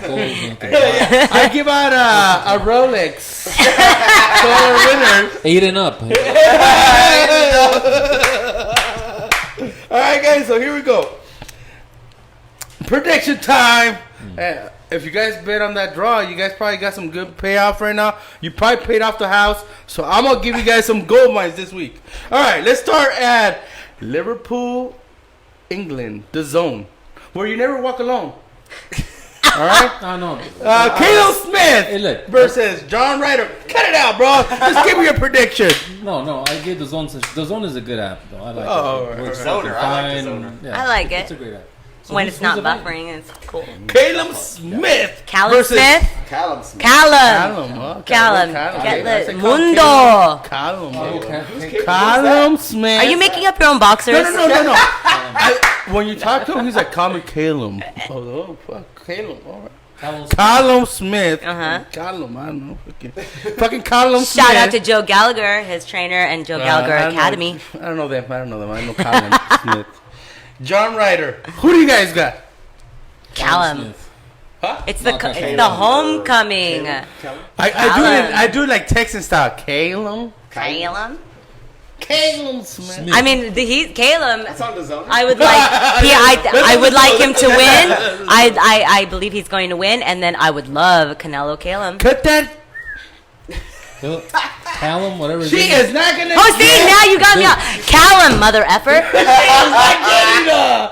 I give out a Rolex to our winners. 8 and up. All right, guys. So here we go. Prediction time. If you guys bet on that draw, you guys probably got some good payoff right now. You probably paid off the house. So I'm gonna give you guys some gold mines this week. All right, let's start at Liverpool, England, the zone, where you never walk alone. All right. I know. Caleb Smith Hey, look. versus John Ryder. Cut it out, bro. Just give me your prediction. No, I gave the zone. The zone is a good app, though. I like Oh, it. It all works right. Zoner, I like the fine. zoner. Yeah, I like it. It's a great app. So when who's- it's not who's the fight? buffering, it's cool. Caleb Smith. Callum versus Smith? Callum Smith. Callum. Huh? Callum. Okay, I said Mundo. Callum. Okay. Callum Smith. Are you making up your own boxers? No. When you talk to him, he's like, call me Caleb. Oh, fuck. Caleb. All right. Callum Smith. Uh-huh. Callum, I don't know. Fucking Callum Smith. Shout out to Joe Gallagher, his trainer, and Joe Gallagher I don't know. Academy. I don't know them. I know Callum Smith. John Ryder. Who do you guys got? Callum. Smith. Huh? It's the Not it's Calum. the homecoming. I do it like Texan style. Calum. Calum. Calum Smith. I mean, Calum. That's on the zone. I would like I would like him to win. I believe he's going to win, and then I would love Canelo Calum. Cut that. Callum, whatever. She is not gonna. Oh, see, now you got me out. Callum, mother effer.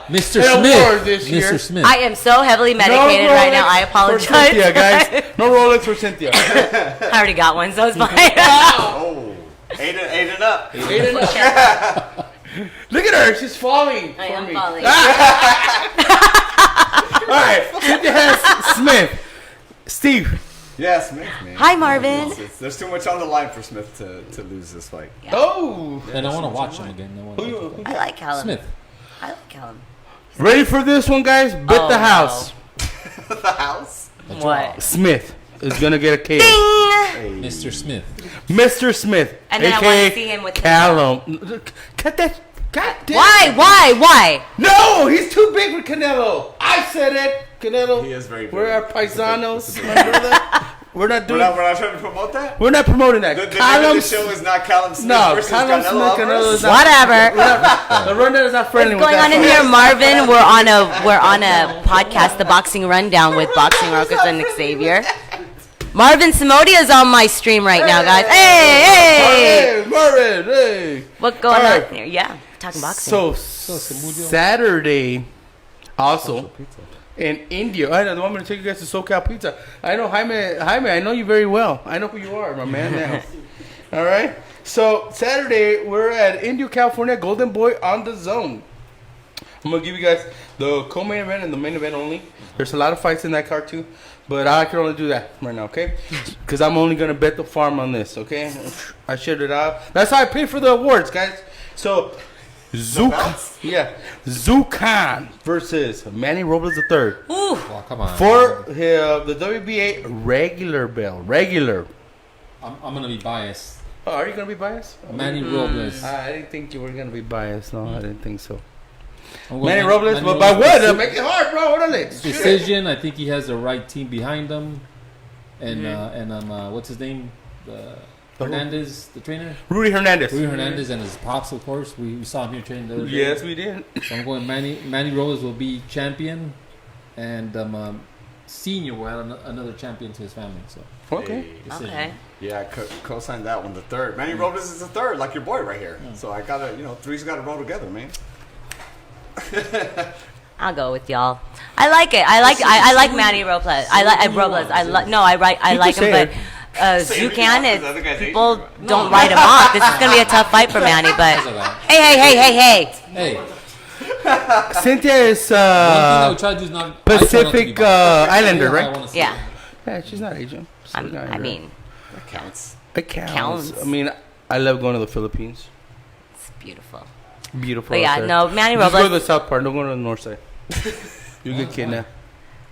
Mr. an Smith. award this year. Mr. Smith. I am so heavily medicated right now. I apologize. For Cynthia, guys. No Rolex for Cynthia. I already got one, so it's fine. Oh, eight and up. Look at her. She's falling. I for am me. falling. All right. Cynthia has Smith. Steve. Yeah, Smith, man. Hi, Marvin. There's too much on the line for Smith to lose this fight. Yeah. Oh. And I want to watch him again. I like Callum. Smith. I like Callum. Ready for this one, guys? Bet Oh, the house. The house. What? Smith is gonna get a KO. Ding! Mr. Smith. Mr. Smith, And then I aka want to see him with Callum. Cut that. God damn. Why? No, he's too big for Canelo. I said it. Canelo. He is very big. We're our It's a big- paisanos. it's a big- My brother. We're not We're doing. not trying to promote that. We're not promoting that. The name of Callum. the show is not Callum Smith No, versus Callum Smith. Canelo Canelo is Alvarez. not. Whatever. The rundown is not friendly What's with going on that. in here, Marvin? We're on a podcast, The Boxing Rundown with Boxing Ruckus and Xavier. Marvin Samodia is on my stream right now, guys. Hey! Hey, Marvin. Hey. What's going All right. on here? Yeah, talking boxing. So Samudio. Saturday, also in India. I don't want me to take you guys to SoCal Pizza. I know Jaime. I know you very well. I know who you are, my man. Now, all right. So Saturday, we're at Indio, California. Golden Boy on the Zone. I'm gonna give you guys the co-main event and the main event only. There's a lot of fights in that card too, but I can only do that right now, okay? Because I'm only gonna bet the farm on this, okay? I shared it out. That's how I pay for the awards, guys. So, Zukan versus Manny Robles III Ooh, Oh, come on. for the WBA regular belt. Regular. I'm going to be biased. Oh, are you gonna be biased? Manny Robles. I didn't think you were gonna be biased. No, I didn't think so. I'm going Manny Man- Robles, Manny but by Robles what? deci- Make it hard, bro. What are they? Decision. I think he has the right team behind him. And what's his name? Hernandez, the trainer. Rudy Hernandez. Rudy Hernandez and his pops, of course. We saw him here training the other day. Yes, we did. So I'm going Manny Robles will be champion, and Senior will add another champion to his family. So Okay. decision. okay. Yeah, co-signed that one. The third. Manny Robles is the third, like your boy right here. So I gotta, three's gotta roll together, man. I'll go with y'all. I like it. I like Manny Robles. I like Robles. I like him, but Zucan is people don't write him off. This is gonna be a tough fight for Manny, but hey. Hey, Cynthia is one thing I would try to do is not Pacific Islander, I right? wanna see Yeah. it. Yeah, she's not Asian. She's not I Asian. mean, That counts. It counts. counts. I mean, I love going to the Philippines. it's beautiful. Beautiful. But yeah, out there. no, Manny Just go to Robles. the south part. Don't go to the north side. You get kidnapped.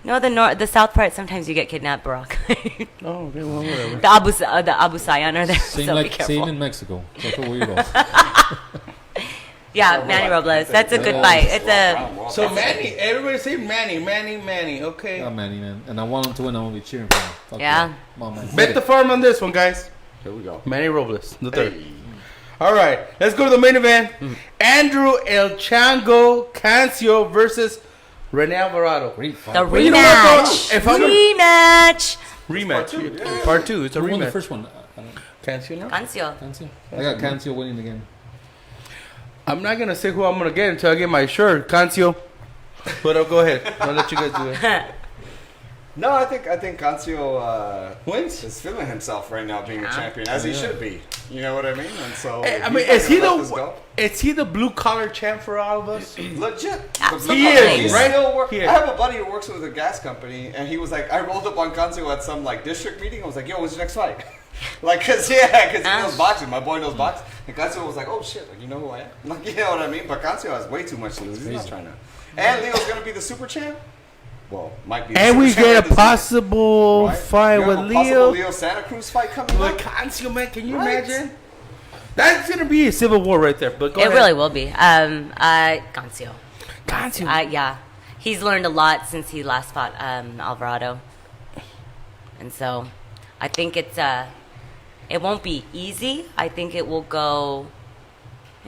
No, the south part. Sometimes you get kidnapped, Barack. Oh, okay, well, whatever. the Abu Sayan are there, Same so be like careful. same in Mexico. That's where you go. Yeah, Manny Robles. That's a good fight. It's a So Manny, everybody say Manny. Okay. I'm Manny, man, and I want him to win. I'm gonna be cheering for him. Fuck Yeah. Come on, man. Bet the farm on this one, guys. Here we go. Manny Robles, the third. All right, let's go to the main event. Andrew El Chango Cancio versus Rene Alvarado. Great fight. the Well, you know what, bro? rematch. If I'm- Rematch. Rematch. Part two, yeah. Part two. It's a Who won the rematch. first one? I don't know. Cancio, no? Cancio. Cancio. I got Cancio winning again. I'm not gonna say who I'm gonna get until I get my shirt, Cancio. But I'll go ahead. I'll let you guys do it. No, I think Cancio Wins? is feeling himself right now, being a champion, as he should be. You know what I mean? And so, I he's mean, not is he gonna let this the go. is he the blue collar champ for all of us? Legit. Absolutely. He is, He right? still work- He is. I have a buddy who works with a gas company, and he was like, I rolled up on Conte at some like district meeting. I was like, yo, when's your next fight? Like, cause he knows boxing. My boy knows boxing. And Conte was like, oh shit, like you know who I am? Like, you know what I mean? But Conte has way too much to lose. He's not trying to. And Leo's gonna be the super champ. Well, might be. The And super we champ get at a this possible right? fight You have with a possible Leo. Leo Santa Cruz fight coming With up. Cancio, man, can you Right. imagine? That's gonna be a civil war right there. But go It ahead. really will be. Cancio. Cancio. Yeah, he's learned a lot since he last fought Alvarado, and so I think it won't be easy. I think it will go.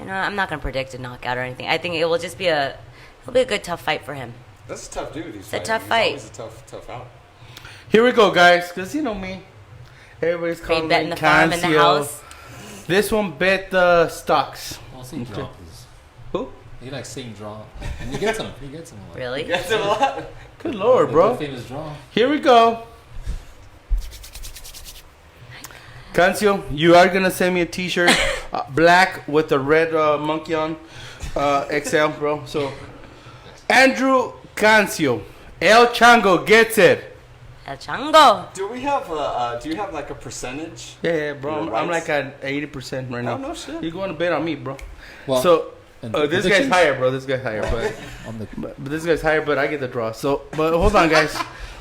I'm not gonna predict a knockout or anything. I think it will just be it'll be a good tough fight for him. That's a tough dude. It's a tough fight. He's always a tough out. Here we go, guys. Because you know me. Everybody's calling me betting the farm in the Cancio. house. This one bet the stocks. I'll say draw, please. Who? He likes saying draw. And he gets him. Really? That's a lot. Good lord, The bro. famous draw. Here we go. Cancio, you are gonna send me a T-shirt, black with the red monkey on, XL, bro. So, Andrew Cancio, El Chango gets it. El Chango. Do we have do you have like a percentage? Yeah, bro. Your I'm rights? like at 80% right now. Oh, no shit. You're going to bet on me, bro. Well, So, and this guy's predictions? higher, bro. This guy's higher, On the, but this guy's higher, but I get the draw. So, but hold on, guys.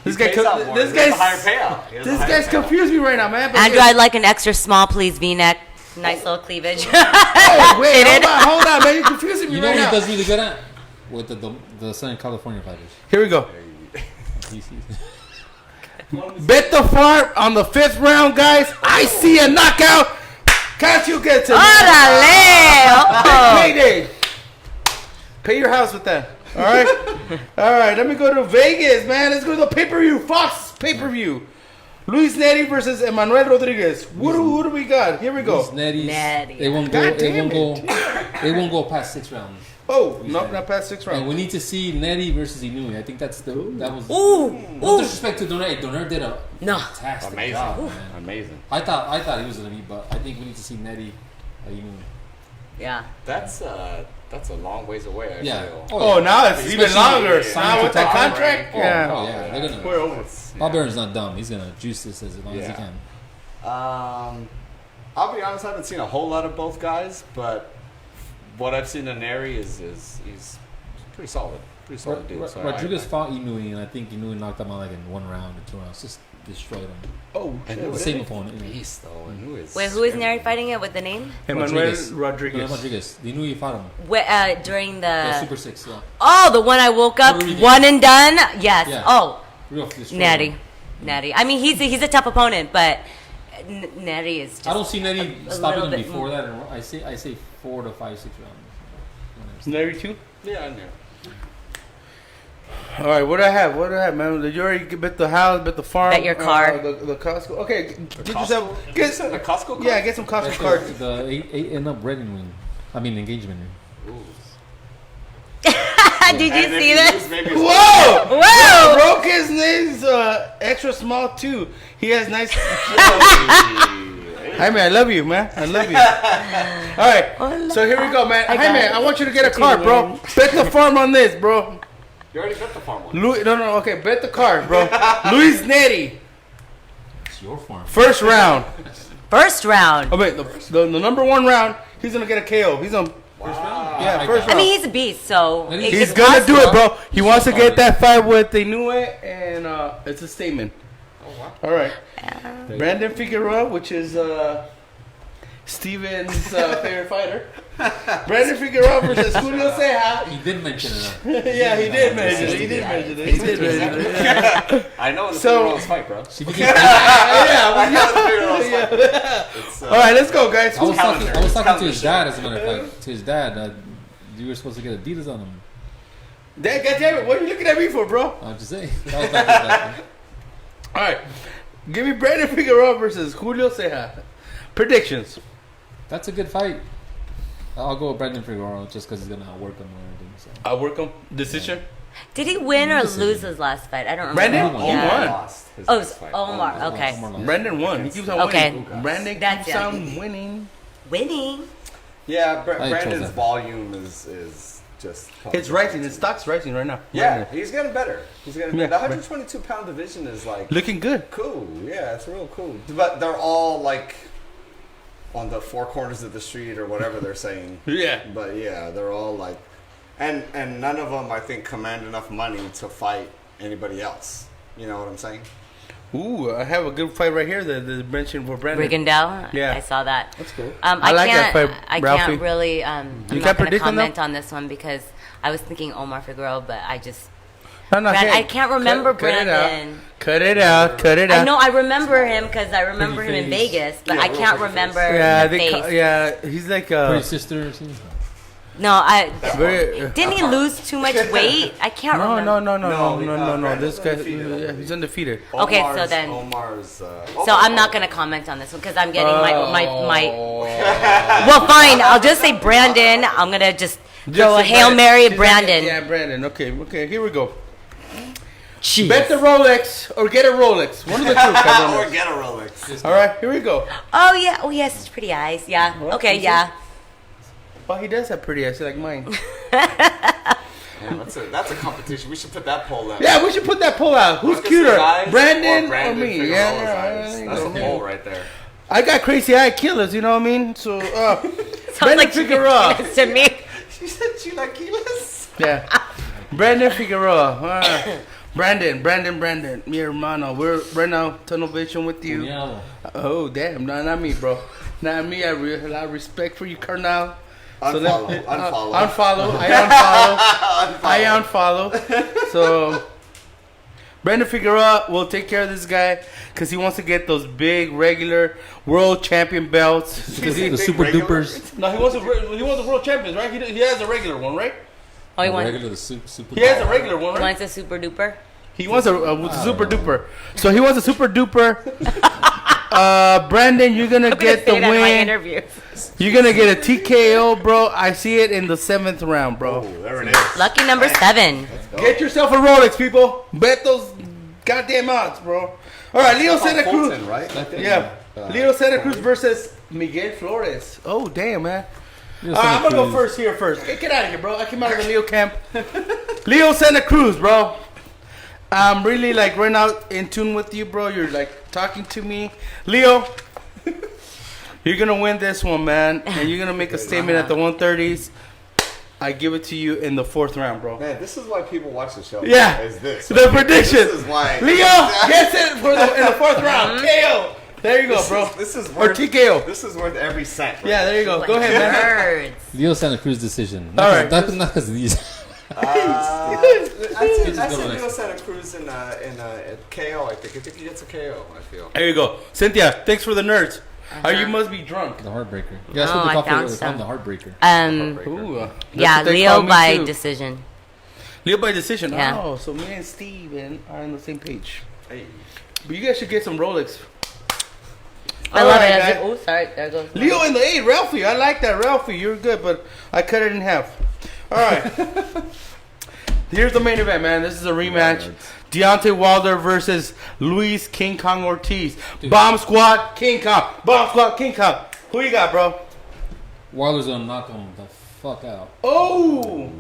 This He guy, pays out more. this He has a higher guy's, payout. He has a this higher guy's payout. confused me right now, man. But Andrew, I'd like an extra small, please. V-neck, nice little cleavage. Oh, wait, hold on, man. You're confusing me you know right what now. he does really good at? With the Southern California fighters. Here we go. He's- Bet the farm on the 5th round, guys. I see a knockout. Cancio gets it. Órale! Oh. Payday. Pay your house with that. All right. All right. Let me go to Vegas, man. Let's go to the pay-per-view. Fox pay-per-view. Luis Neri versus Emmanuel Rodriguez. Who do we got? Here we go. These Netties, Natty. It won't go. God It damn won't go. It won't go past 6 rounds. Oh, no, not past 6 And we rounds. need to see Nettie versus Inoue. I think that was. Ooh, No ooh. disrespect to Donaire. Donaire did a No. fantastic Amazing. job, man. Amazing. I thought he was gonna be, but I think we need to see Nettie Inoue. Yeah. That's a long ways away. I Yeah. feel. Oh, now it's even Especially longer. signed Now to with that top contract. Oh, Yeah. oh, yeah. They're gonna. We're over. Bob Aaron's not dumb. He's gonna juice this as long as he Yeah. can. I'll be honest. I haven't seen a whole lot of both guys, but what I've seen in Neri is he's pretty solid. Pretty solid dude. So Rodriguez fought Inoue, and I think Inoue knocked him out like in 1 round or 2 rounds. Just destroyed him. Oh, I shit. knew The it. same opponent. Beast though. And who is? Wait, who is Neri fighting it with the name? Emmanuel No, Rodriguez. Rodriguez. Inoue fought him. During The the. Super 6, yeah. Oh, the one I woke up, Puerto Rican. one and done? Yes. Yeah. Oh, Real destroyed Natty. him. Natty. I mean, he's a tough opponent, but Natty is just. I don't see Nettie a stopping little him bit before more. that. I say 4 to 5, 6 rounds. Neri too? Yeah, I knew. All right, what do I have? Man? Did you already bet the house, bet the farm? Bet your car. The Costco. Okay, get Costco? yourself. You Get said the Costco card? Yeah, get some Costco That's cards. the 8 and up wedding ring. I mean engagement ring. Ooh. Did you And if see he this? loses, maybe it's Whoa! Whoa! Broke his name's extra small too. He has nice. Hi man, I love you, man. I love you. All right, so here we go, man. I Hi got man, it. I want you to get a card, Tuning bro. in. Bet the farm on this, bro. You already bet the farm one. No, okay, bet the card, bro. Luis Neri, It's your farm. first round. First round. Oh wait, the number 1 round, he's gonna get a KO. He's on. First round? Yeah, first I round. mean, he's a beast, so. And it- He's it's gonna do it, possible. bro. He wants to get that fight with Inoue, and it's a statement. Oh wow. All right. Brandon Figueroa, which is Steven's favorite fighter. Brandon Figueroa versus Julio Ceja. He did mention it. Yeah, he did mention it. He did mention it. He did mention it. Yeah. I know the So- Figueroa's fight, bro. She became, I know the Figueroa's fight. It's, All right, let's go, guys. I was talking to Calendar his shit. dad, as a matter of fact. To his dad, you were supposed to get Adidas on him. Dad, goddamn it, what are you looking at me for, bro? I'm just saying. That was not his dad. All right, give me Brandon Figueroa versus Julio Ceja. Predictions. That's a good fight. I'll go with Brandon Figueroa just because he's gonna outwork him and everything. So. I'll work him. Decision. Did he win or Decision. lose his last fight? I don't remember. Brandon? He He won. won. Lost his Oh, next fight. Omar. Okay. Omar lost. Brandon won. He keeps on Okay. winning. Brandon That's keeps it. on winning. Winning. Yeah, I chose Brandon's that. volume is just. It's rising. His stock's rising right now. Yeah, he's getting better. He's getting better. Yeah. The 122-pound division is like Looking good. cool. Yeah, it's real cool. But they're all like on the 4 corners of the street or whatever they're saying. Yeah. But yeah, they're all like, and none of them I think command enough money to fight anybody else. You know what I'm saying? Ooh, I have a good fight right here that is mentioned for Brandon. Rigondeaux? Yeah. I saw that. That's cool. I like that fight, I Ralphie. can't really. I'm You not can't going to predict him, comment on this one because I was thinking Omar Figueroa, but I just. No, I can't remember cut it out. Brandon. Cut it out. I know I remember him because I remember him in Pretty face. Vegas, but Yeah, I real can't pretty remember Yeah, the face. yeah, he's like Pretty sister or something. No, very, didn't he lose too much weight? I can't remember. no. This guy, undefeated. he's undefeated. Okay, so then- Omar's. So I'm not gonna comment on this one because I'm getting my. Well, fine. I'll just say Brandon. I'm gonna just throw a say Hail Brandon. Mary She's at Brandon. Yeah, Brandon. Okay, here we go. Jeez. Bet the Rolex or get a Rolex. One of the two. Or get a Rolex. All right, here we go. Oh yeah. Oh yes, it's pretty eyes. Yeah. Well, Okay. is Yeah. Oh, he does have pretty eyes like mine. Yeah, that's a competition. We should put that poll out. Yeah, we should put that poll out. Who's Marcus cuter, eyes Brandon or me? Figueroa's Yeah, eyes. there you That's go. a poll right there. I got crazy eye killers. You know what I mean? So, Sounds Brandon like Figueroa. to me. She said chilaquiles. Yeah, Brandon Figueroa. Brandon, mi hermano. We're right now tunnel vision with you. Yeah. Oh damn, not me, bro. Not me. I have a lot of respect for you, Colonel. Unfollow. I unfollow. So, Brandon Figueroa will take care of this guy because he wants to get those big regular world champion belts. Because The super dupers. no, he wants the world champions, right? He has a regular one, right? Oh, he wants. Regular, the super. He has a regular one, He right? wants a super duper. He wants a super duper. So he wants a super duper. Brandon, you're gonna I'm gonna get the say that in my win. interview. You're gonna get a TKO, bro. I see it in the 7th round, bro. Oh, there it is. Lucky number 7. Get yourself a Rolex, people. Bet those goddamn odds, bro. All right, Leo Santa Cruz. Fulton, right? Yeah, Leo Santa Cruz versus Miguel Flores. Oh damn, man. Leo All right, I'm Santa gonna go Cruz. first. Get out of here, bro. I came out of the Leo camp. Leo Santa Cruz, bro. I'm really like right now in tune with you, bro. You're like talking to me, Leo. You're gonna win this one, man, and you're gonna make a statement at the 130s. I give it to you in the 4th round, bro. Man, this is why people watch the show. Yeah, Is this the prediction. This is why. Leo gets it in the 4th round. KO. There you go, bro. This is Or worth, TKO. This is worth every cent. Right? Yeah, there you go. Go ahead, man. Birds. Leo Santa Cruz decision. All right. Not because of these. I just said go Leo next. Santa Cruz in a KO. I think he gets a KO. I feel. There you go. Cynthia, thanks for the nerds. You must be drunk. The heartbreaker. Yeah, that's Oh, what I they call found it. They call him some. the heartbreaker. Ooh, Yeah, that's what they Leo call me by too. decision. Leo by decision. Yeah. Oh, so me and Steven are on the same page. Hey. But you guys should get some Rolex. I love Alright, it. guys. Oh, sorry. There goes. Leo in the 8, Ralphie. I like that, Ralphie. You're good, but I cut it in half. All right. Here's the main event, man. This is a rematch. Deontay Wilder versus Luis King Kong Ortiz. Bomb Squad King Kong. Bomb Squad King Kong. Who you got, bro? Wilder's gonna knock him the fuck out. Oh.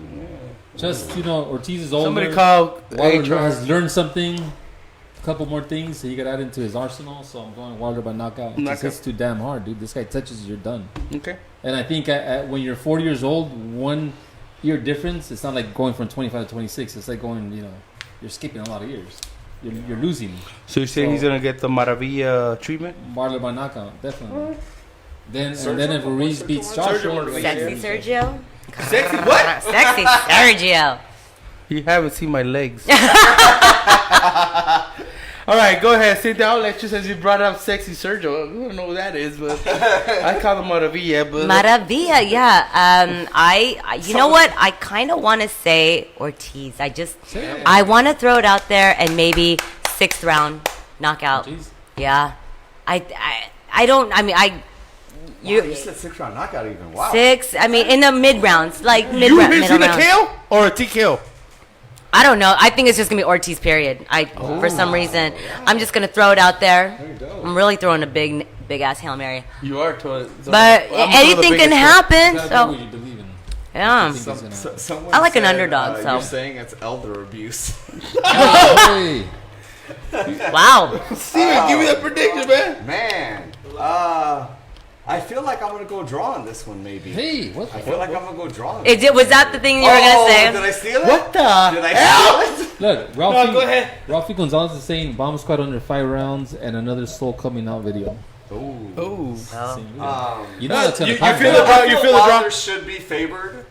Just, Ortiz is older. Somebody call Wilder HR. has learned something. A couple more things that he got add into his arsenal. So I'm going Wilder by knockout. Knockout. It's too damn hard, dude. This guy touches you, you're done. Okay. And I think when you're 40 years old, 1 year difference, it's not like going from 25 to 26. It's like going, you're skipping a lot of years. You're losing. So you're saying he's going to get the Maravilla treatment? Wilder by knockout, definitely. Then Sergio? and then if Ruiz beats Sergio Joshua, Maravilla. Sexy Sergio. Sexy what? Sexy Sergio. You haven't seen my legs. All right, go ahead. Cynthia, I'll let you since you brought up Sexy Sergio. I don't know who that is, but I call him Maravilla. But Maravilla, yeah. You know what? I kind of want to say Ortiz. I want to throw it out there and maybe 6th round knockout. Ortiz? Yeah. You said 6 round knockout even. Wow. 6. I mean, in the mid rounds, like mid you round. seen a KO or a TKO? I don't know. I think it's just gonna be Ortiz. Period. For some reason, I'm just gonna throw it out there. There you go. I'm really throwing a big ass Hail Mary. You are totally. But anything can happen. That's So what you believe in. yeah. Someone I like an said, underdog, so. You're saying it's elder abuse. Hey. Wow. Steven, give me that prediction, man. Man, I feel like I'm gonna go draw on this one, maybe. Hey, what? I feel like I'm gonna go draw on Was that the thing you were gonna say? Did I steal it? What the Did I steal it? Look, No, Ralphie, go ahead. Ralphie Gonzalez is saying Bomb Squad under 5 rounds and another Soul coming out video. Oh. Same video. You know that's gonna you come. feel right? it, bro? You feel the Wilder drop? should be favored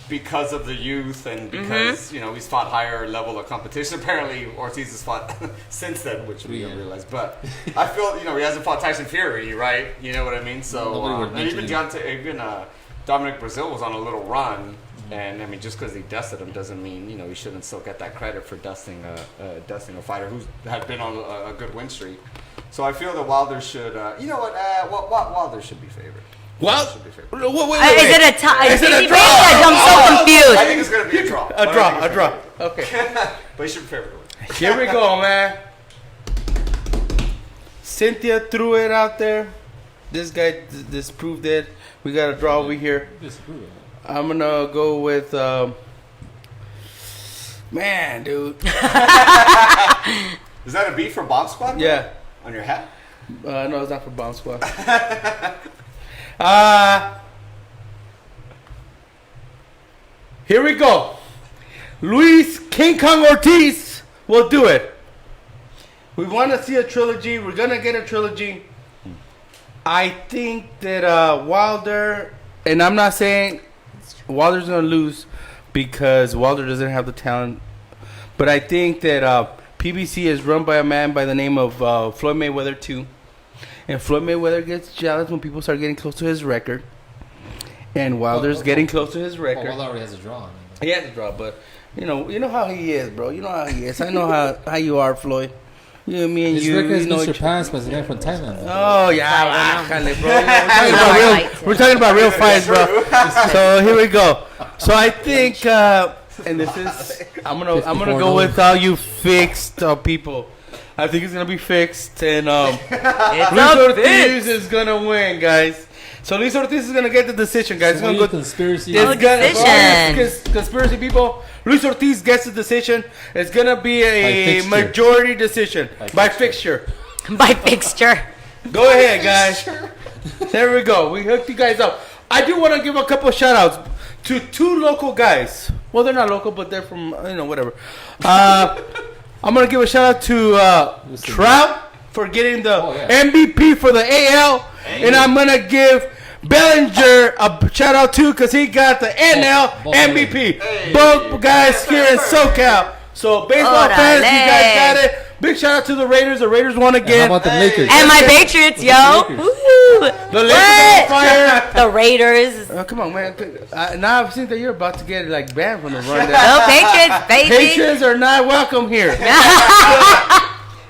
because of the youth and because he's fought higher level of competition. Apparently, Ortiz has fought since then, which we didn't realize. But I feel he hasn't fought Tyson Fury, right? You know what I mean? So and even Deontay, Dominic Brazil was on a little run. And I mean, just because he dusted him doesn't mean he shouldn't still get that credit for dusting a fighter who's had been on a good win streak. So I feel that Wilder should, Wilder should be favored. Well, Should be favored. wait. Is it a tie? Is it a draw? I'm so confused. I think it's gonna be a draw. A draw. Okay. But he should be favored. Here we go, man. Cynthia threw it out there. This guy disproved it. We got a draw over here. I'm gonna go with man, dude. Is that a B for Bomb Squad? Yeah. On your hat? No, it's not for Bomb Squad. Here we go. Luis King Kong Ortiz will do it. We want to see a trilogy. We're gonna get a trilogy. I think that Wilder, and I'm not saying Wilder's gonna lose because Wilder doesn't have the talent, but I think that PBC is run by a man by the name of Floyd Mayweather too, and Floyd Mayweather gets jealous when people start getting close to his record, and Wilder's getting close to his record. Wilder already has a draw. He has a draw, but you know how he is, bro. You know how he is. I know how you are, Floyd. You, me, and His you. record has know been each- surpassed by the guy from Thailand. Oh yeah, bro. Fights. We're talking about real fights, bro. So here we go. So I think, and this is, I'm gonna go with all you fixed people. I think it's gonna be fixed, and Luis Ortiz is gonna win, guys. So Luis Ortiz is gonna get the decision, guys. It's So gonna what go. are you conspiracy. Decision. Conspiracy people. Luis Ortiz gets the decision. It's gonna be a fixture. majority decision by fixture. By fixture. Go ahead, guys. There we go. We hooked you guys up. I do want to give a couple of shout outs to 2 local guys. Well, they're not local, but they're from, whatever. I'm going to give a shout out to Trout for getting the MVP for the AL. And I'm going to give Bellinger a shout out too because he got the NL MVP. Both guys here in SoCal. So, baseball fans, you guys got it. Big shout out to the Raiders. The Raiders won again. How about the Lakers? And my Patriots, yo. Woohoo. The Lakers on fire. The Raiders. Come on, man. Now I've seen that you're about to get banned from the rundown. No Patriots, baby. Patriots are not welcome here.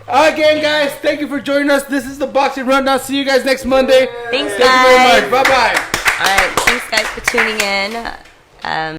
Again, guys, thank you for joining us. This is the Boxing Rundown. See you guys next Monday. Thanks, Thank you very guys. much. Bye-bye. All right, thanks, guys, for tuning in.